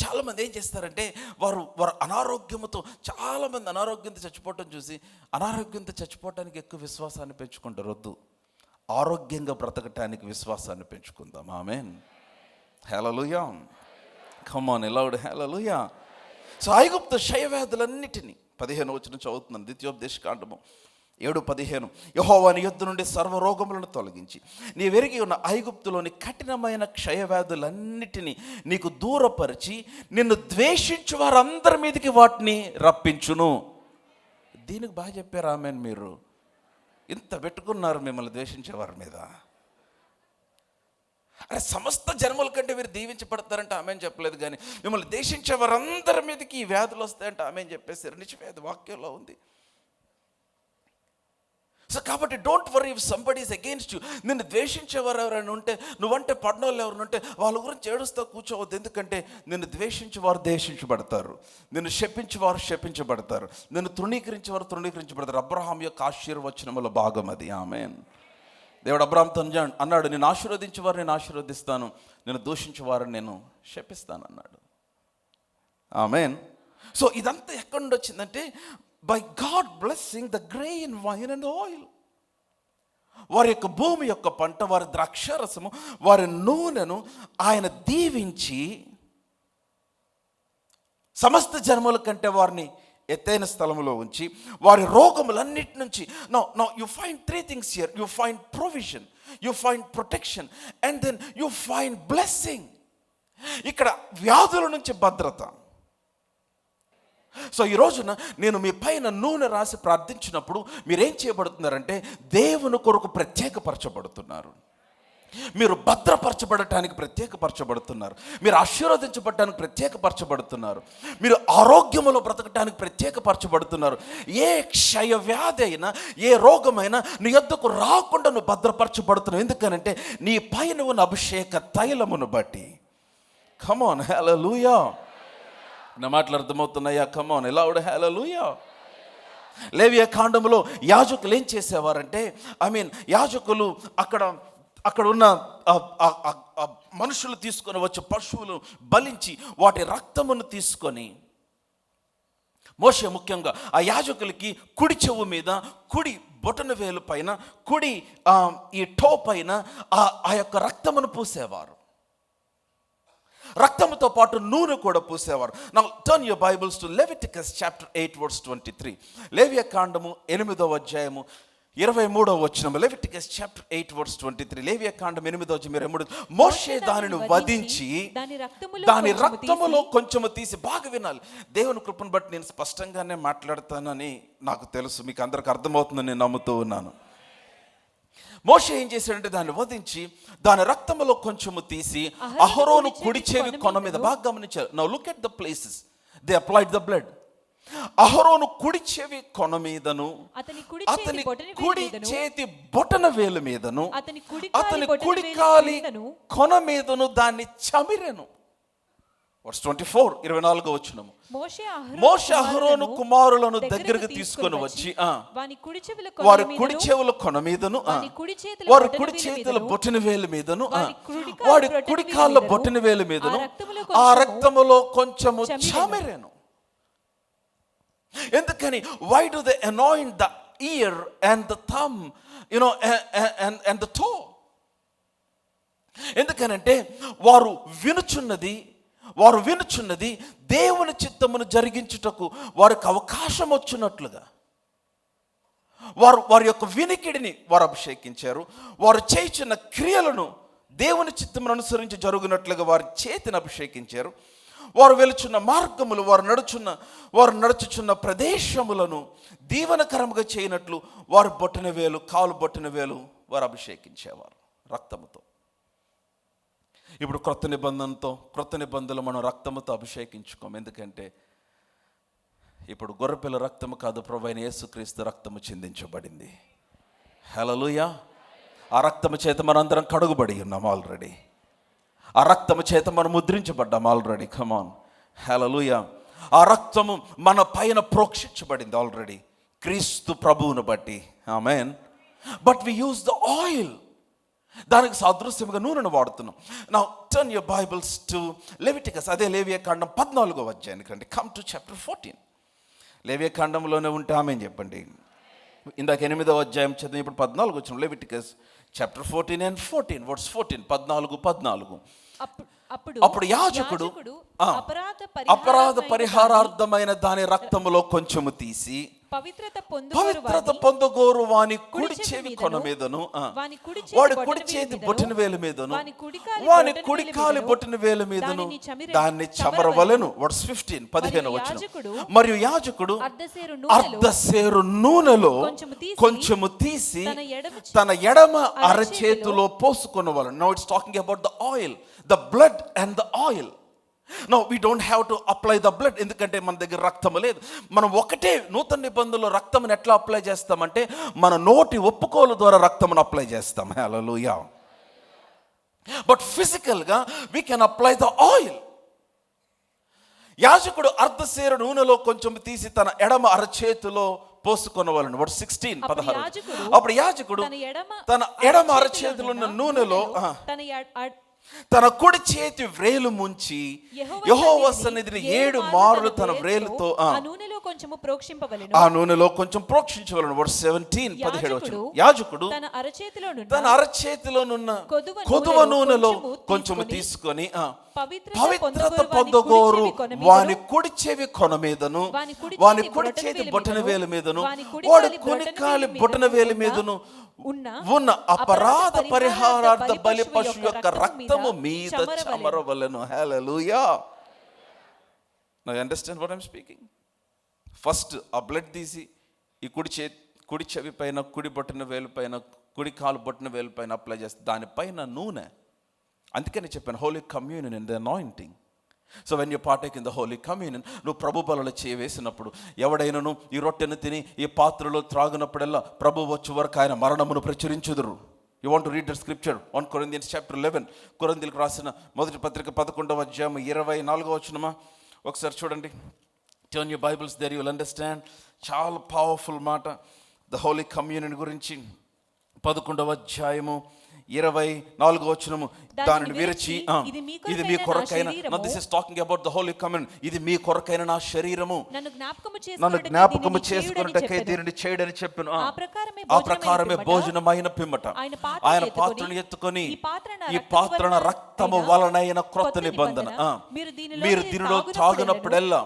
చాలామంది ఏం చేస్తారంటే, వారు అనారోగ్యంతో, చాలామంది అనారోగ్యంతో చచ్చిపోవటం చూసి అనారోగ్యంతో చచ్చిపోవటానికి ఎక్కువ విశ్వాసాన్ని పెంచుకుంటారు. వద్దు, ఆరోగ్యంగా బ్రతకటానికి విశ్వాసాన్ని పెంచుకుందాం. Amen. Hallelujah. Come on loud hallelujah. So ఐగుప్తు క్షయవ్యాధులన్నిటినీ 15వ వచనం చదువుతున్నాను, ద్వితీయోపదేశకాండము 7:15, యెహోవా నీ యొద్ద నుండి సర్వరోగములను తొలగించి నీవెరిగి ఉన్న ఐగుప్తులోని కఠినమైన క్షయవ్యాధులన్నిటినీ నీకు దూరపరిచి నిన్ను ద్వేషించు వారందరి మీదకి వాటిని రప్పించును. దీనికి బాగా చెప్పారు ఆమెన్. మీరు ఇంత పెట్టుకున్నారు మిమ్మల్ని ద్వేషించే వారి మీద. అరే సమస్త జన్మల కంటే మీరు దీవించబడతారంటే ఆమెను చెప్పలేదు, కానీ మిమ్మల్ని దేశించే వారందరి మీదకి ఈ వ్యాధులు వస్తాయంటే ఆమెను చెప్పేశారు. నిజమే, అది వాక్యంలో ఉంది. సో కాబట్టి don't worry if somebody is against you. నిన్ను ద్వేషించేవారు ఎవరైనా ఉంటే, నువ్వంటే పడ్డోళ్ళు ఎవరైనా ఉంటే వాళ్ళ గురించి ఏడుస్తూ కూర్చోవద్దు. ఎందుకంటే నిన్ను ద్వేషించేవారు ద్వేషించబడతారు, నిన్ను శపించేవారు శపించబడతారు, నిన్ను తృణీకరించేవారు తృణీకరించబడతారు. అబ్రహాం యొక్క ఆశీర్వచనముల భాగం అది. ఆమేన్. దేవుడు అబ్రహాంతో అన్నాడు, నేను ఆశీర్వదించేవారు నేను ఆశీర్వదిస్తాను, నేను దూషించేవారిని నేను శపిస్తాను అన్నాడు. ఆమేన్. సో ఇదంతా ఎక్కడి నుండి వచ్చిందంటే by God blessing the grain, wine and oil. వారి యొక్క భూమి యొక్క పంట, వారి ద్రాక్షారసము, వారి నూనెను ఆయన దీవించి సమస్త జన్మల కంటే వారిని ఎత్తైన స్థలములో ఉంచి వారి రోగములన్నిటి నుంచి no you find 3 things here. You find provision, you find protection, and then you find blessing. ఇక్కడ వ్యాధుల నుంచి భద్రత. సో ఈ రోజున నేను మీ పైన నూనె రాసి ప్రార్థించినప్పుడు మీరేం చేయబడుతున్నారంటే దేవుని కొరకు ప్రత్యేకపరచబడుతున్నారు. మీరు భద్రపరచబడటానికి ప్రత్యేకపరచబడుతున్నారు, మీరు ఆశీర్వదించబడటానికి ప్రత్యేకపరచబడుతున్నారు, మీరు ఆరోగ్యములో బ్రతకటానికి ప్రత్యేకపరచబడుతున్నారు. ఏ క్షయ వ్యాధి అయినా, ఏ రోగమైనా నీ యొద్దకు రాకుండా నువ్వు భద్రపరచబడుతున్నావు. ఎందుకనంటే నీ పైన ఉన్న అభిషేక తైలమును బట్టి. కమాన్, హల్లెలూయా. నా మాటలు అర్థమవుతున్నాయా? కమాన్, లౌడ్ హల్లెలూయా. లేవియా కాండములో యాజకులు ఏం చేసేవారంటే, యాజకులు అక్కడ ఉన్న మనుషులు తీసుకొని వచ్చి పశువులు బలించి వాటి రక్తమును తీసుకొని, మోషే ముఖ్యంగా ఆ యాజకులకి కుడి చెవు మీద, కుడి బొటన వేలు పైన, కుడి ఈ టో పైన ఆ యొక్క రక్తమును పూసేవారు. రక్తముతో పాటు నూనె కూడా పూసేవారు. Now turn your Bibles to Leviticus chapter 8 verse 23. లేవియా కాండము 8వ అధ్యాయము 23వ వచనం. Leviticus chapter 8 verse 23. లేవియా కాండం 8వ అధ్యాయం 23. మోషే దానిని వధించి దాని రక్తములో కొంచెము తీసి, బాగా వినాలి, దేవుని కృపను బట్టి నేను స్పష్టంగానే మాట్లాడతానని నాకు తెలుసు, మీకు అందరికి అర్థమవుతుందని నేను నమ్ముతూ ఉన్నాను. మోషే ఏం చేశాడంటే దాన్ని వధించి దాని రక్తములో కొంచెము తీసి అహరోను కుడి చెవి కొన మీద, బాగా గమనించారు. Now look at the places they applied the blood. అహరోను కుడి చెవి కొన మీదను, అతని కుడి చేతి బొటన వేలు మీదను, అతని కుడి కాలి కొన మీదను దాన్ని చమిరెను. Verse 24, 24వ వచనము. మోషే అహరోను కుమారులను దగ్గరకు తీసుకొని వచ్చి వారి కుడి చెవుల కొన మీదను, వారి కుడి చేతుల బొటన వేలు మీదను, వారి కుడి కాళ్ళ బొటన వేలు మీదను ఆ రక్తములో కొంచెము చమిరెను. ఎందుకని? why do they anoint the ear and the thumb, and the toe? ఎందుకనంటే వారు వినుచున్నది దేవుని చిత్తమును జరిగించుటకు వారికి అవకాశం వచ్చినట్లుగా వారి యొక్క వినికిడిని వారు అభిషేకించారు. వారు చేయుచున్న క్రియలను దేవుని చిత్తమును అనుసరించి జరుగునట్లుగా వారి చేతిని అభిషేకించారు. వారు వెలుచున్న మార్గములు, వారు నడుచుచున్న ప్రదేశములను దీవనకరముగా చేయనట్లు వారు బొటన వేలు, కాలు బొటన వేలు వారు అభిషేకించేవారు రక్తముతో. ఇప్పుడు క్రొత్త నిబంధనలో మనం రక్తముతో అభిషేకించుకోం. ఎందుకంటే ఇప్పుడు గొర్రెపిల్ల రక్తము కాదు, ప్రభువైన యేసుక్రీస్తు రక్తము చిందించబడింది. హల్లెలూయా. ఆ రక్తము చేత మనందరం కడుగుబడి ఉన్నాం ఆల్రెడీ. ఆ రక్తము చేత మనం ముద్రించబడ్డాం ఆల్రెడీ. కమాన్, హల్లెలూయా. ఆ రక్తము మన పైన ప్రోక్షించబడింది ఆల్రెడీ క్రీస్తు ప్రభువును బట్టి. Amen. But we use the oil. దానికి సాదృశ్యముగా నూనెను వాడుతున్నాం. Now turn your Bibles to Leviticus. అదే లేవియా కాండం 14వ అధ్యాయానికి రండి. Come to chapter 14. లేవియా కాండంలోనే ఉంటే ఆమేన్ చెప్పండి. ఇందాక 8వ అధ్యాయం చదివి ఇప్పుడు 14 వచ్చిన లెవిటికస్ చాప్టర్ 14 and 14 verse 14, 14. అప్పుడు యాజకుడు అపరాధ పరిహారార్థమైన దాని రక్తములో కొంచెము తీసి పవిత్రత పొందుగోరు వాని కుడి చెవి కొన మీదను, వాడి కుడి చేతి బొటన వేలు మీదను, వాని కుడి కాలి బొటన వేలు మీదను దాన్ని చమరవలెను. వర్స్ 15 వచనం. మరియు యాజకుడు అర్ధసేరు నూనెలో కొంచెము తీసి తన ఎడమ అరచేతిలో పోసుకొనవలెను. Now it's talking about the oil, the blood and the oil. No we don't have to apply the blood, ఎందుకంటే మన దగ్గర రక్తము లేదు. మనం ఒకటే నూతన నిబంధనలో రక్తమును ఎట్లా అప్లై చేస్తామంటే మన నోటి ఒప్పుకోలు ద్వారా రక్తమును అప్లై చేస్తాం. హల్లెలూయా. బట్ ఫిజికల్గా we can apply the oil. యాజకుడు అర్ధసేరు నూనెలో కొంచెం తీసి తన ఎడమ అరచేతిలో పోసుకొనవలెను. వర్స్ 16. అప్పుడు యాజకుడు తన ఎడమ అరచేతిలో ఉన్న నూనెలో తన కుడి చేతి వ్రేలు ముంచి యెహోవా సన్నిధిని 7 మార్లు తన వ్రేలుతో ఆ నూనెలో కొంచెం ప్రోక్షించవలెను. వర్స్ 17. యాజకుడు తన అరచేతిలోనున్న కొదువ నూనెలో కొంచెం తీసుకొని పవిత్రత పొందగోరు వాని కుడి చెవి కొన మీదను, వాని కుడి చేతి బొటన వేలు మీదను, వాడి కుడికాలి బొటన వేలు మీదను ఉన్న అపరాధ పరిహారార్థ బలి పశువు యొక్క రక్తము మీద చమరవలెను. Hallelujah. Now you understand what I am speaking. First ఆ బ్లడ్ తీసి ఈ కుడి చెవి పైన, కుడి బొటన వేలు పైన, కుడి కాలు బొటన వేలు పైన అప్లై చేస్తే దానిపైన నూనె. అందుకని చెప్పాను Holi communion and the anointing. So when you partake in the holy communion, నువ్వు ప్రభు బలలో చేయవేసినప్పుడు ఎవడైనాను ఈ రొట్టెను తిని ఈ పాత్రలో త్రాగినప్పుడల్లా ప్రభు వచ్చే వరకు ఆయన మరణమును ప్రచురించుదురు. You want to read the scripture 1 Corinthians chapter 11. కొరింథీయులకు రాసిన మొదటి పత్రిక 11వ అధ్యాయం 24వ వచనమా ఒకసారి చూడండి. Turn your Bibles there, you will understand. చాలా పవర్ఫుల్ మాట ద హోలీ కమ్యూనియన్ గురించి. 11వ అధ్యాయము 24వ వచనము. దానిని విరిచి ఇది మీ కొరకైన, this is talking about the holy communion, ఇది మీ కొరకైన నా శరీరము, నన్ను జ్ఞాపకము చేసుకొనుటకై దీనిని చేయడని చెప్పాను. ఆ ప్రకారమే భోజనమైన పిమ్మట ఆయన పాత్రను ఎత్తుకొని ఈ పాత్రన రక్తము వలనైన క్రొత్త నిబంధన, మీరు దీనిలో తాగినప్పుడల్లా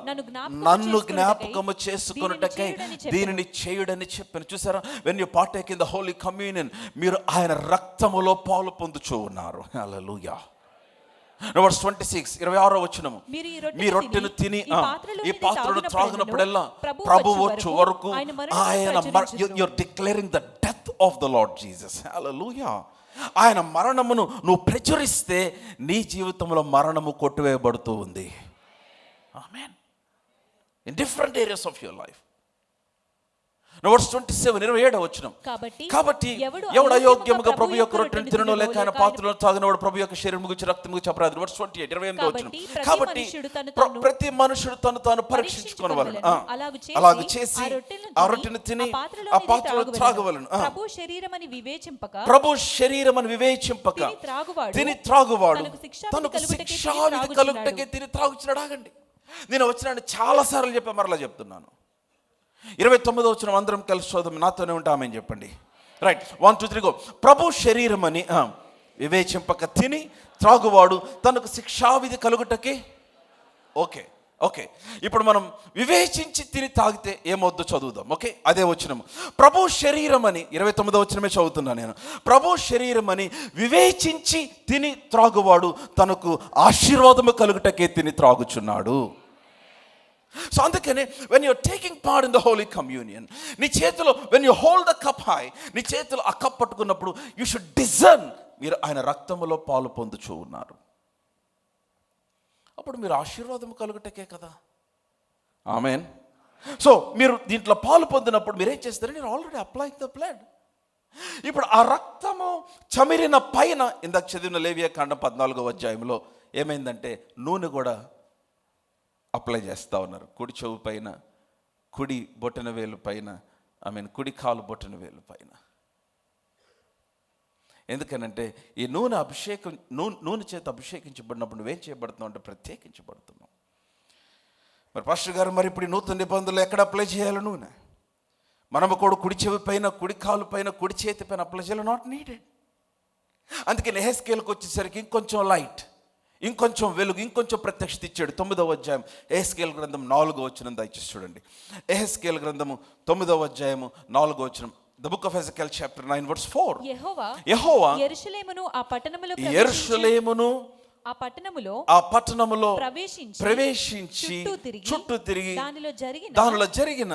నన్ను జ్ఞాపకము చేసుకొనుటకై దీనిని చేయుడని చెప్పాను. చూసారా, when you partake in the holy communion, మీరు ఆయన రక్తములో పాలు పొందుచూ ఉన్నారు. హల్లెలూయా. వర్స్ 26, 26వ వచనము. మీ రొట్టెను తిని ఈ పాత్రను త్రాగినప్పుడల్లా ప్రభువు వచ్చే వరకు ఆయన, you are declaring the death of the Lord Jesus. Hallelujah. ఆయన మరణమును నువ్వు ప్రచురిస్తే నీ జీవితంలో మరణము కొట్టివేయబడుతూ ఉంది. Amen. In different areas of your life. Verse 27, 27వ వచనం. కాబట్టి ఎవడు అయోగ్యముగా ప్రభు యొక్క రొట్టెను తిననో లేక ఆయన పాత్రలో తాగినవాడు ప్రభు యొక్క శరీరము గురించి రక్తము గురించి అపరాధి. వర్స్ 28, 28వ వచనం. కాబట్టి ప్రతి మనుషుడు తను తాను పరీక్షించుకొనవలెను, అలాగు చేసి ఆ రొట్టెను తిని ఆ పాత్రలో త్రాగవలెను. ప్రభు శరీరమని వివేచింపక తిని త్రాగువాడు తనకు శిక్షావిధి కలుగుటకే తిని త్రాగుచున్నాడు. ఆగండి, నేను వచ్చిన చాలా సార్లు చెప్పా, మరలా చెప్తున్నాను. 29వ వచనం అందరం కలిసి చూద్దాం. నాతోనే ఉంటామని చెప్పండి. Right, 1 2 3 go. ప్రభు శరీరమని వివేచింపక తిని త్రాగువాడు తనకు శిక్షావిధి కలుగుటకి. ఓకే ఓకే, ఇప్పుడు మనం వివేచించి తిని తాగితే ఏమొద్దు చదువుదాం. ఓకే, అదే వచనము. ప్రభు శరీరమని 29వ వచనమే చదువుతున్నాను నేను. ప్రభు శరీరమని వివేచించి తిని త్రాగువాడు తనకు ఆశీర్వాదము కలుగుటకే తిని త్రాగుచున్నాడు. సో అందుకనే when you're taking part in the holy communion, నీ చేతిలో when you hold the cup high, నీ చేతిలో ఆ కప్ పట్టుకున్నప్పుడు యూ షుడ్ డిజర్న్, మీరు ఆయన రక్తములో పాలు పొందుచూ ఉన్నారు. అప్పుడు మీరు ఆశీర్వాదము కలుగుటకే కదా. ఆమేన్. సో మీరు దీంట్లో పాలు పొందినప్పుడు మీరేం చేస్తారు? మీరు ఆల్రెడీ అప్లైయింగ్ ద బ్లడ్. ఇప్పుడు ఆ రక్తము చమిరిన పైన ఇందాక చదివిన లేవియాకాండం 14వ అధ్యాయంలో ఏమైందంటే నూనె కూడా అప్లై చేస్తూ ఉన్నారు. కుడి చెవు పైన, కుడి బొటన వేలు పైన, కుడి కాలు బొటన వేలు పైన. ఎందుకనంటే ఈ నూనె అభిషేకం, నూనె చేత అభిషేకించబడినప్పుడు నువ్వేం చేయబడుతున్నావు అంటే ప్రత్యేకించబడుతున్నావు. మరి పాస్టర్ గారు, మరి ఇప్పుడు నూతన నిబంధనలు ఎక్కడ అప్లై చేయాలి నూనె? మనము కూడా కుడి చెవి పైన, కుడి కాలు పైన, కుడి చేతి పైన అప్లై చేయాలి. Not needed. అందుకే యెహెజ్కేలుకి వచ్చేసరికి ఇంకొంచెం లైట్, ఇంకొంచెం వెలుగు, ఇంకొంచెం ప్రత్యక్షత ఇచ్చాడు. 9వ అధ్యాయం యెహెజ్కేలు గ్రంథం 4వ వచనం దయచేసి చూడండి. యెహెజ్కేలు గ్రంథము 9వ అధ్యాయము 4వ వచనం. The book of Ezekiel chapter 9 verse 4. యెహోవా యెరూషలేమును ఆ పట్టణములో ప్రవేశించి చుట్టూ తిరిగి దానిలో జరిగిన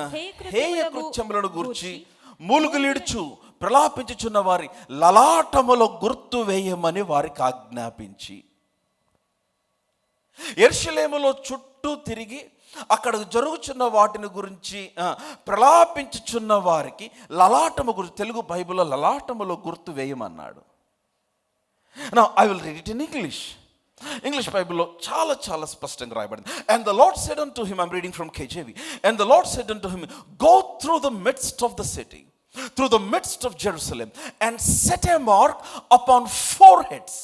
హేయ కృత్యములను గూర్చి మూలుగులీడ్చు ప్రలాపించుచున్న వారి లలాటములో గుర్తు వేయమని వారికి ఆజ్ఞాపించి. యెరూషలేములో చుట్టూ తిరిగి అక్కడ జరుగుచున్న వాటిని గురించి ప్రలాపించుచున్న వారికి లలాటము గురించి, తెలుగు బైబిల్లో లలాటములో గుర్తు వేయమన్నాడు. Now I will read it in English. English బైబిల్లో చాలా చాలా స్పష్టంగా రాయబడింది. And the Lord said unto him, I'm reading from KJV, and the Lord said unto him, go through the midst of the city, through the midst of Jerusalem, and set a mark upon foreheads.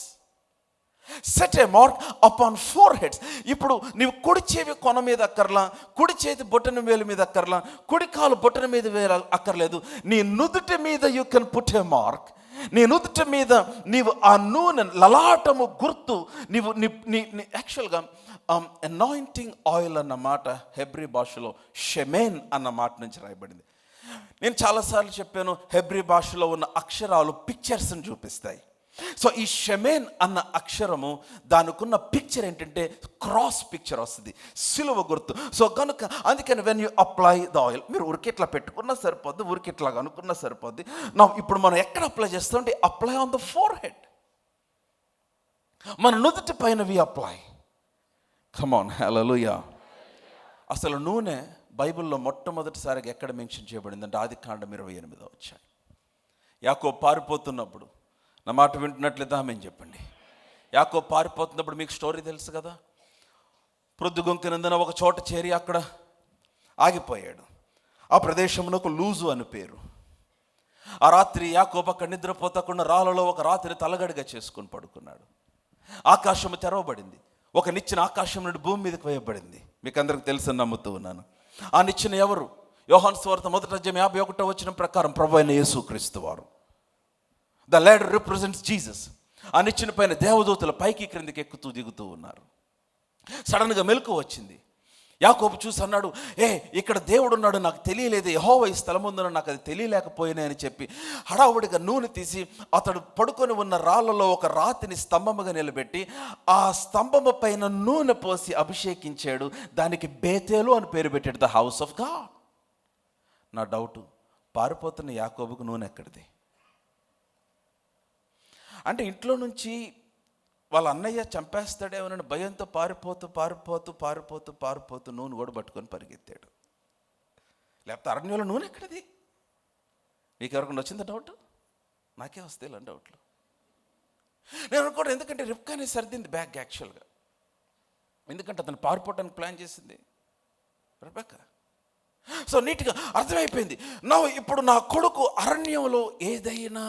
Set A mark upon four heads. ఇప్పుడు నీవు కుడి చెవి కొన మీద అక్కర్లా, కుడి చేతి బొట్టన వేలు మీద అక్కర్లా, కుడి కాలు బొట్టన మీద వేలు అక్కర్లేదు. నీ నుదుటి మీద you can put a mark. నీ నుదుటి మీద నీవు ఆ నూనె లలాటము గుర్తు నీవు యాక్చువల్గా అనాయింటింగ్ ఆయిల్ అన్న మాట హెబ్రీ భాషలో షెమేన్ అన్న మాట నుంచి రాయబడింది. నేను చాలాసార్లు చెప్పాను, హెబ్రీ భాషలో ఉన్న అక్షరాలు పిక్చర్స్ని చూపిస్తాయి. సో ఈ షెమేన్ అన్న అక్షరము దానికున్న పిక్చర్ ఏంటంటే క్రాస్ పిక్చర్ వస్తుంది, సిలువ గుర్తు. సో కనుక అందుకని when you apply the oil, మీరు ఉరికిట్లా పెట్టుకున్నా సరిపోద్ది, ఉరికిట్లా అనుకున్నా సరిపోద్ది. నా ఇప్పుడు మనం ఎక్కడ అప్లై చేస్తామంటే apply on the four head, మన నుదుటి పైన వి అప్లై. కమ్ ఆన్, హల్లెలూయా. అసలు నూనె బైబిల్లో మొట్టమొదటిసారిగా ఎక్కడ మెన్షన్ చేయబడింది అంటే ఆదికాండం 28వ అధ్యాయం. యాకోబు పారిపోతున్నప్పుడు, నా మాట వింటున్నట్లయితే ఆమేన్ చెప్పండి. యాకోబు పారిపోతున్నప్పుడు మీకు స్టోరీ తెలుసు కదా. ప్రొద్దుగొంకినందున ఒక చోట చేరి అక్కడ ఆగిపోయాడు. ఆ ప్రదేశమునకు లూజు అని పేరు. ఆ రాత్రి యాకోబు అక్కడ నిద్రపోతకుండా రాళ్ళలో ఒక రాత్రి తలగడిగా చేసుకొని పడుకున్నాడు. ఆకాశము తెరవబడింది. ఒక నిచ్చెన ఆకాశం నుండి భూమి మీదకి వేయబడింది. మీకు అందరికి తెలుసని నమ్ముతూ ఉన్నాను. ఆ నిచ్చెన ఎవరు? యోహాను సువార్త 1వ అధ్యాయం 51వ వచనం ప్రకారం ప్రభు అయిన యేసుక్రీస్తు వారు. The ladder represents Jesus. ఆ నిచ్చెన పైన దేవదూతలు పైకి క్రిందికి ఎక్కుతూ దిగుతూ ఉన్నారు. సడన్గా మెలకువ వచ్చింది. యాకోబు చూసి అన్నాడు, ఇక్కడ దేవుడు ఉన్నాడు, నాకు తెలియలేదు, యెహోవా ఈ స్థలం ఉందని నాకు అది తెలియలేకపోయినా అని చెప్పి హడావుడిగా నూనె తీసి అతడు పడుకొని ఉన్న రాళ్ళలో ఒక రాతిని స్తంభముగా నిలబెట్టి ఆ స్తంభము పైన నూనె పోసి అభిషేకించాడు. దానికి బేతేలు అని పేరు పెట్టాడు, ద హౌస్ ఆఫ్ గాడ్. నా డౌటు, పారిపోతున్న యాకోబుకు నూనె ఎక్కడిది? అంటే ఇంట్లో నుంచి వాళ్ళ అన్నయ్య చంపేస్తాడేమోనని భయంతో పారిపోతూ నూనె కూడా పట్టుకొని పరిగెత్తాడు. లేకపోతే అరణ్యంలో నూనె ఎక్కడిది? మీకు ఎవరికైనా వచ్చిందా డౌట్? నాకే వస్తే ఇలాంటి డౌట్లు. నేను అనుకోవడం, ఎందుకంటే రిబ్కానే సర్దింది బ్యాగ్ యాక్చువల్గా. ఎందుకంటే అతను పారిపోవడానికి ప్లాన్ చేసింది రెబెక్కా. సో నీట్గా అర్థమైపోయింది. ఇప్పుడు నా కొడుకు అరణ్యంలో ఏదైనా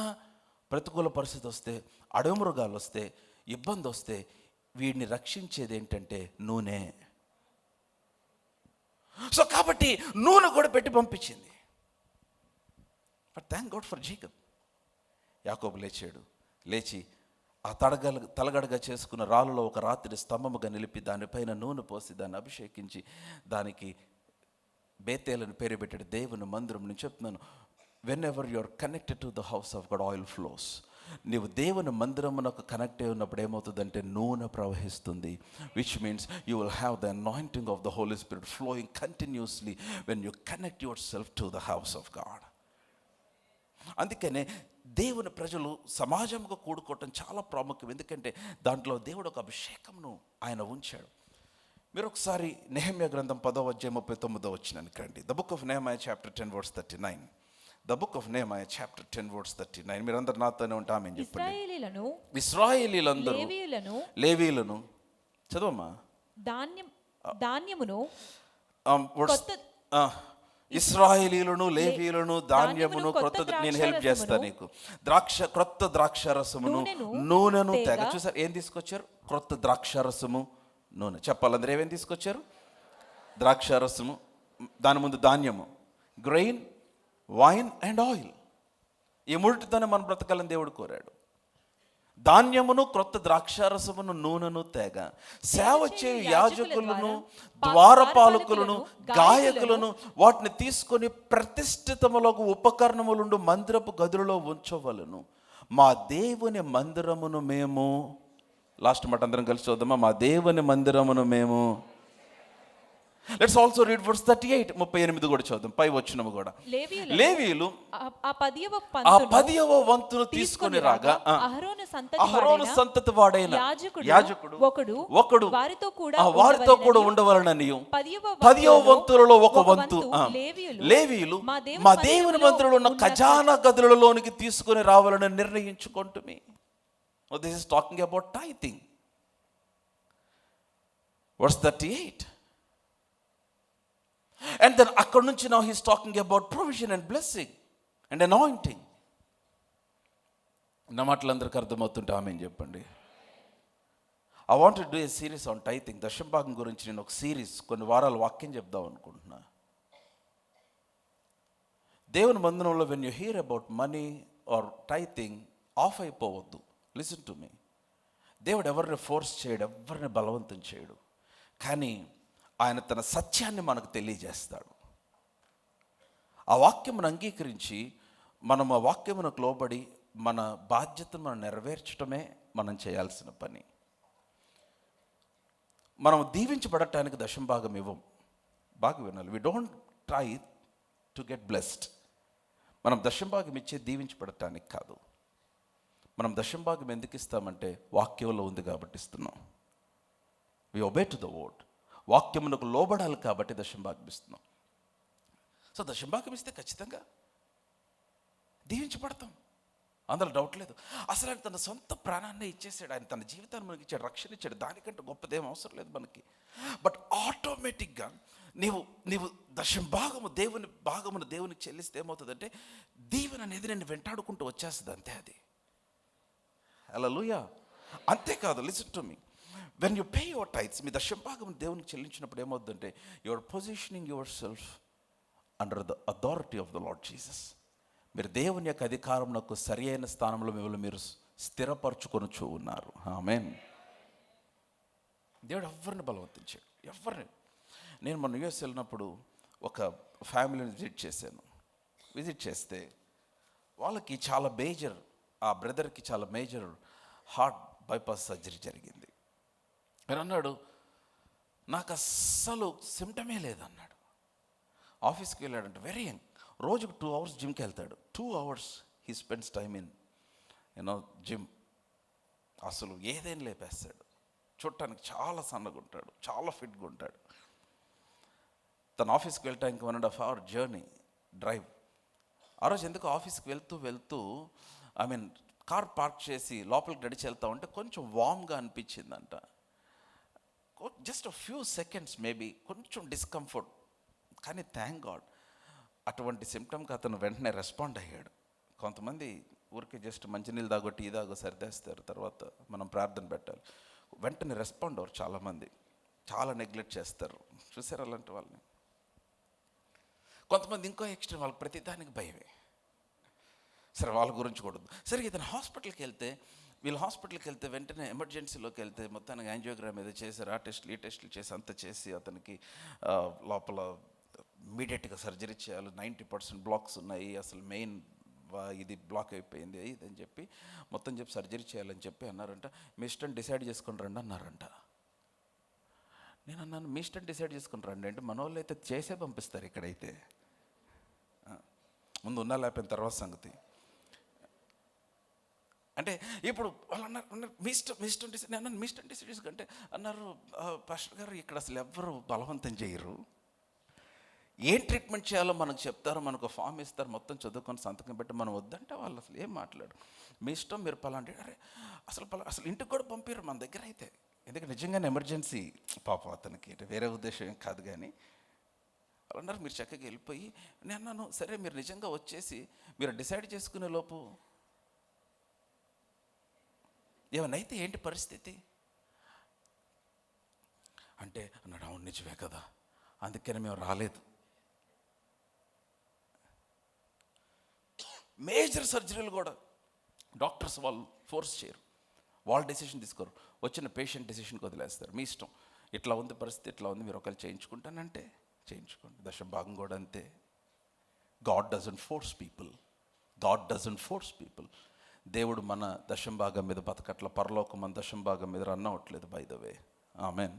ప్రతికూల పరిస్థితి వస్తే, అడవి మృగాలు వస్తే, ఇబ్బంది వస్తే వీడిని రక్షించేది ఏంటంటే నూనె. సో కాబట్టి నూనె కూడా పెట్టి పంపించింది. But thank God for Jacob. యాకోబు లేచి ఆ తలగడగా చేసుకున్న రాళ్ళలో ఒక రాత్రి స్తంభముగా నిలిపి దానిపైన నూనె పోసి దాన్ని అభిషేకించి దానికి బేతేలను పేరు పెట్టాడు, దేవుని మందిరం. నేను చెప్తున్నాను, whenever you are connected to the house of God, oil flows. నీవు దేవుని మందిరమునకు కనెక్ట్ అయి ఉన్నప్పుడు ఏమవుతుందంటే నూనె ప్రవహిస్తుంది. Which means you will have the anointing of the Holi spirit flowing continuously when you connect yourself to the house of God. అందుకనే దేవుని ప్రజలు సమాజంగా కూడుకోవటం చాలా ప్రాముఖ్యం. ఎందుకంటే దాంట్లో దేవుడు ఒక అభిషేకంను ఆయన ఉంచాడు. మీరు ఒకసారి నెహెమ్యా గ్రంథం 10వ అధ్యాయం 39వ వచనానికి రండి. The book of Nehemiah chapter 10 verse 39. The book of Nehemiah chapter 10 verse 39. మీరందరూ నాతోనే ఉంటామని చెప్పండి. ఇశ్రాయేలీలందరూ లేవీయులను చదవమ్మా. ధాన్యమును ఇశ్రాయేలీయులను లేవీయులను ధాన్యమును క్రొత్త, నేను హెల్ప్ చేస్తా నీకు, క్రొత్త ద్రాక్షరసమును నూనెను తెగ. చూసారు ఏం తీసుకొచ్చారు? క్రొత్త ద్రాక్షరసము నూనె. చెప్పాలందరూ ఏమేమి తీసుకొచ్చారు? ద్రాక్షరసము, దాని ముందు ధాన్యము, గ్రెయిన్, వైన్ అండ్ ఆయిల్. ఈ మూడిటితోనే మనం బ్రతకాలని దేవుడు కోరాడు. ధాన్యమును క్రొత్త ద్రాక్షారసమును నూనెను తేగ సేవ చేయు యాజకులను ద్వారపాలకులను గాయకులను వాటిని తీసుకొని ప్రతిష్ఠితములకు ఉపకరణములుండు మందిరపు గదులలో ఉంచవలను. మా దేవుని మందిరమును మేము, లాస్ట్ మాట అందరం కలిసి చూద్దామా, మా దేవుని మందిరమును మేము. లెట్స్ ఆల్సో రీడ్ వర్స్ 38 38 కూడా చూద్దాం, పై వచనము కూడా. లేవీయులు ఆ 10వ వంతును తీసుకొని రాగా అహరోను సంతతి వాడైన యాజకుడు ఒకడు వారితో కూడా ఉండవలననియు 10వ వంతులలో ఒక వంతు లేవీయులు మా దేవుని మందిరంలో ఉన్న ఖజానా గదులలోనికి తీసుకొని రావాలని నిర్ణయించుకుంటుమి. This is talking about tithing. Verse 38. And then అక్కడ నుంచి now he's talking about provision and blessing and anointing. నా మాటలు అందరికీ అర్థమవుతుంటే ఆమేన్ చెప్పండి. I want to do a series on tithing. దశంభాగం గురించి నేను ఒక సిరీస్ కొన్ని వారాలు వాక్యం చెప్దాం అనుకుంటున్నా. దేవుని మందిరంలో when you hear about money or tithing off అయిపోవద్దు. Listen to me. దేవుడు ఎవరిని ఫోర్స్ చేయడు, ఎవరిని బలవంతం చేయడు, కానీ ఆయన తన సత్యాన్ని మనకు తెలియజేస్తాడు. ఆ వాక్యమును అంగీకరించి మనం ఆ వాక్యమునకు లోబడి మన బాధ్యతను మనం నెరవేర్చడమే మనం చేయాల్సిన పని. మనం దీవించబడటానికి దశంభాగం ఇవ్వం. బాగా వినాలి. We don't try to get blessed. మనం దశంభాగం ఇచ్చే దీవించబడటానికి కాదు. మనం దశంభాగం ఎందుకు ఇస్తామంటే వాక్యంలో ఉంది కాబట్టి ఇస్తున్నాం. We obey to the word. వాక్యమునకు లోబడాలి కాబట్టి దశంభాగం ఇస్తున్నాం. సో దశంభాగం ఇస్తే ఖచ్చితంగా దీవించబడతాం, అందులో డౌట్ లేదు. అసలు ఆయన తన సొంత ప్రాణాన్ని ఇచ్చేసాడు, ఆయన తన జీవితాన్ని మనకి ఇచ్చాడు, రక్షణ ఇచ్చాడు. దానికంటే గొప్పదేం అవసరం లేదు మనకి. బట్ ఆటోమేటిక్గా నీవు దశంభాగము దేవునికి చెల్లిస్తే ఏమవుతుందంటే దీవెన అనేది నేను వెంటాడుకుంటూ వచ్చేస్తుంది, అంతే. అది హల్లెలూయా. అంతేకాదు, listen to me, when you pay your tithes, మీ దశంభాగం దేవునికి చెల్లించినప్పుడు ఏమవుతుందంటే your positioning your self under the authority of the Lord Jesus. మీరు దేవుని యొక్క అధికారమునకు సరి అయిన స్థానంలో మిమ్మల్ని మీరు స్థిరపరచుకొనుచూ ఉన్నారు. ఆమేన్. దేవుడు ఎవరిని బలవంతించాడు, ఎవరిని. నేను మొన్న యూఎస్ వెళ్ళినప్పుడు ఒక ఫ్యామిలీని విజిట్ చేస్తే వాళ్ళకి చాలా మేజర్, ఆ బ్రదర్కి చాలా మేజర్ హార్ట్ బైపాస్ సర్జరీ జరిగింది. ఆయన అన్నాడు, నాకు అస్సలు సిమ్టమే లేదన్నాడు. ఆఫీస్కి వెళ్ళాడంటే వెరీ యంగ్, రోజుకు 2 hours జిమ్కి వెళ్తాడు. 2 hours he spends time in gym. అసలు ఏదైనా లేపేస్తాడు. చూడటానికి చాలా సన్నగా ఉంటాడు, చాలా ఫిట్గా ఉంటాడు. తన ఆఫీస్కి వెళ్ళటానికి 1.5 hour జర్నీ డ్రైవ్. ఆ రోజు ఎందుకు ఆఫీస్కి వెళ్తూ కార్ పార్క్ చేసి లోపలికి నడిచి వెళ్తా ఉంటే కొంచెం వామ్గా అనిపించిందంట. జస్ట్ ఫ్యూ సెకండ్స్ మేబీ కొంచెం డిస్కంఫర్ట్, కానీ థ్యాంక్ గాడ్ అటువంటి సిమ్టమ్కి అతను వెంటనే రెస్పాండ్ అయ్యాడు. కొంతమంది ఊరికే జస్ట్ మంచినీళ్ళు తాగో టీ తాగో సరిదేస్తారు, తర్వాత మనం ప్రార్థన పెట్టాలి. వెంటనే రెస్పాండ్ అవ్వరు చాలామంది, చాలా నెగ్లెక్ట్ చేస్తారు. చూసారు అలాంటి వాళ్ళని. కొంతమంది ఇంకో ఎక్స్ట్రీమ్, వాళ్ళకి ప్రతిదానికి భయమే. సరే, వాళ్ళ గురించి కూడా. సరే, ఇతను హాస్పిటల్కి వెళ్తే వెంటనే ఎమర్జెన్సీలోకి వెళ్తే మొత్తానికి యాంజియోగ్రామ్ ఏదో చేశారు, ఆ టెస్టులు ఈ టెస్టులు చేసి అంతా చేసి అతనికి లోపల ఇమీడియట్గా సర్జరీ చేయాలి. 90% బ్లాక్స్ ఉన్నాయి, అసలు మెయిన్ ఇది బ్లాక్ అయిపోయింది ఇదని చెప్పి మొత్తం సర్జరీ చేయాలని చెప్పి అన్నారంట. మీ ఇష్టం డిసైడ్ చేసుకుని రండి అన్నారంట. నేను అన్నాను, మీ ఇష్టం డిసైడ్ చేసుకుని రండి అంటే మన వాళ్ళు అయితే చేసే పంపిస్తారు. ఇక్కడైతే ముందు ఉన్నా లేకపోయిన తర్వాత సంగతి. అంటే ఇప్పుడు వాళ్ళు అన్నారు మీ ఇష్టం డిసైడ్. నేను అన్నాను, మీ ఇష్టం డిసైడ్ చేసుకుంటే అన్నారు, పాస్టర్ గారు ఇక్కడ అసలు ఎవ్వరు బలవంతం చేయరు, ఏం ట్రీట్మెంట్ చేయాలో మనకు చెప్తారు, మనకు ఫామ్ ఇస్తారు, మొత్తం చదువుకొని సంతకం పెట్టి మనం వద్దంటే వాళ్ళు అసలు ఏం మాట్లాడు. మీ ఇష్టం, మీరు పలాంటి. అరే అసలు ఇంటికి కూడా పంపారు మన దగ్గర అయితే. ఎందుకంటే నిజంగానే ఎమర్జెన్సీ పాపం అతనికి, వేరే ఉద్దేశం ఏం కాదు. కానీ వాళ్ళు అన్నారు మీరు చక్కగా వెళ్ళిపోయి. నేను అన్నాను, సరే మీరు నిజంగా వచ్చేసి మీరు డిసైడ్ చేసుకునే లోపు ఏమన్నా అయితే ఏంటి పరిస్థితి అంటే అన్నాడు, అవును నిజమే కదా, అందుకని మేము రాలేదు. మేజర్ సర్జరీలు కూడా డాక్టర్స్ వాళ్ళు ఫోర్స్ చేయరు. వాళ్ళు డెసిషన్ తీసుకోరు, వచ్చిన పేషెంట్ డెసిషన్కి వదిలేస్తారు. మీ ఇష్టం, ఇట్లా ఉంది పరిస్థితి, ఇట్లా ఉంది, మీరు ఒకవేళ చేయించుకుంటానంటే చేయించుకోండి. దశభాగం కూడా అంతే. God doesn't force people. God doesn't force people. దేవుడు మన దశంభాగం మీద బతకట్ల, పరలోకం మన దశంభాగం మీద రన్ అవ్వట్లేదు. By the way, amen,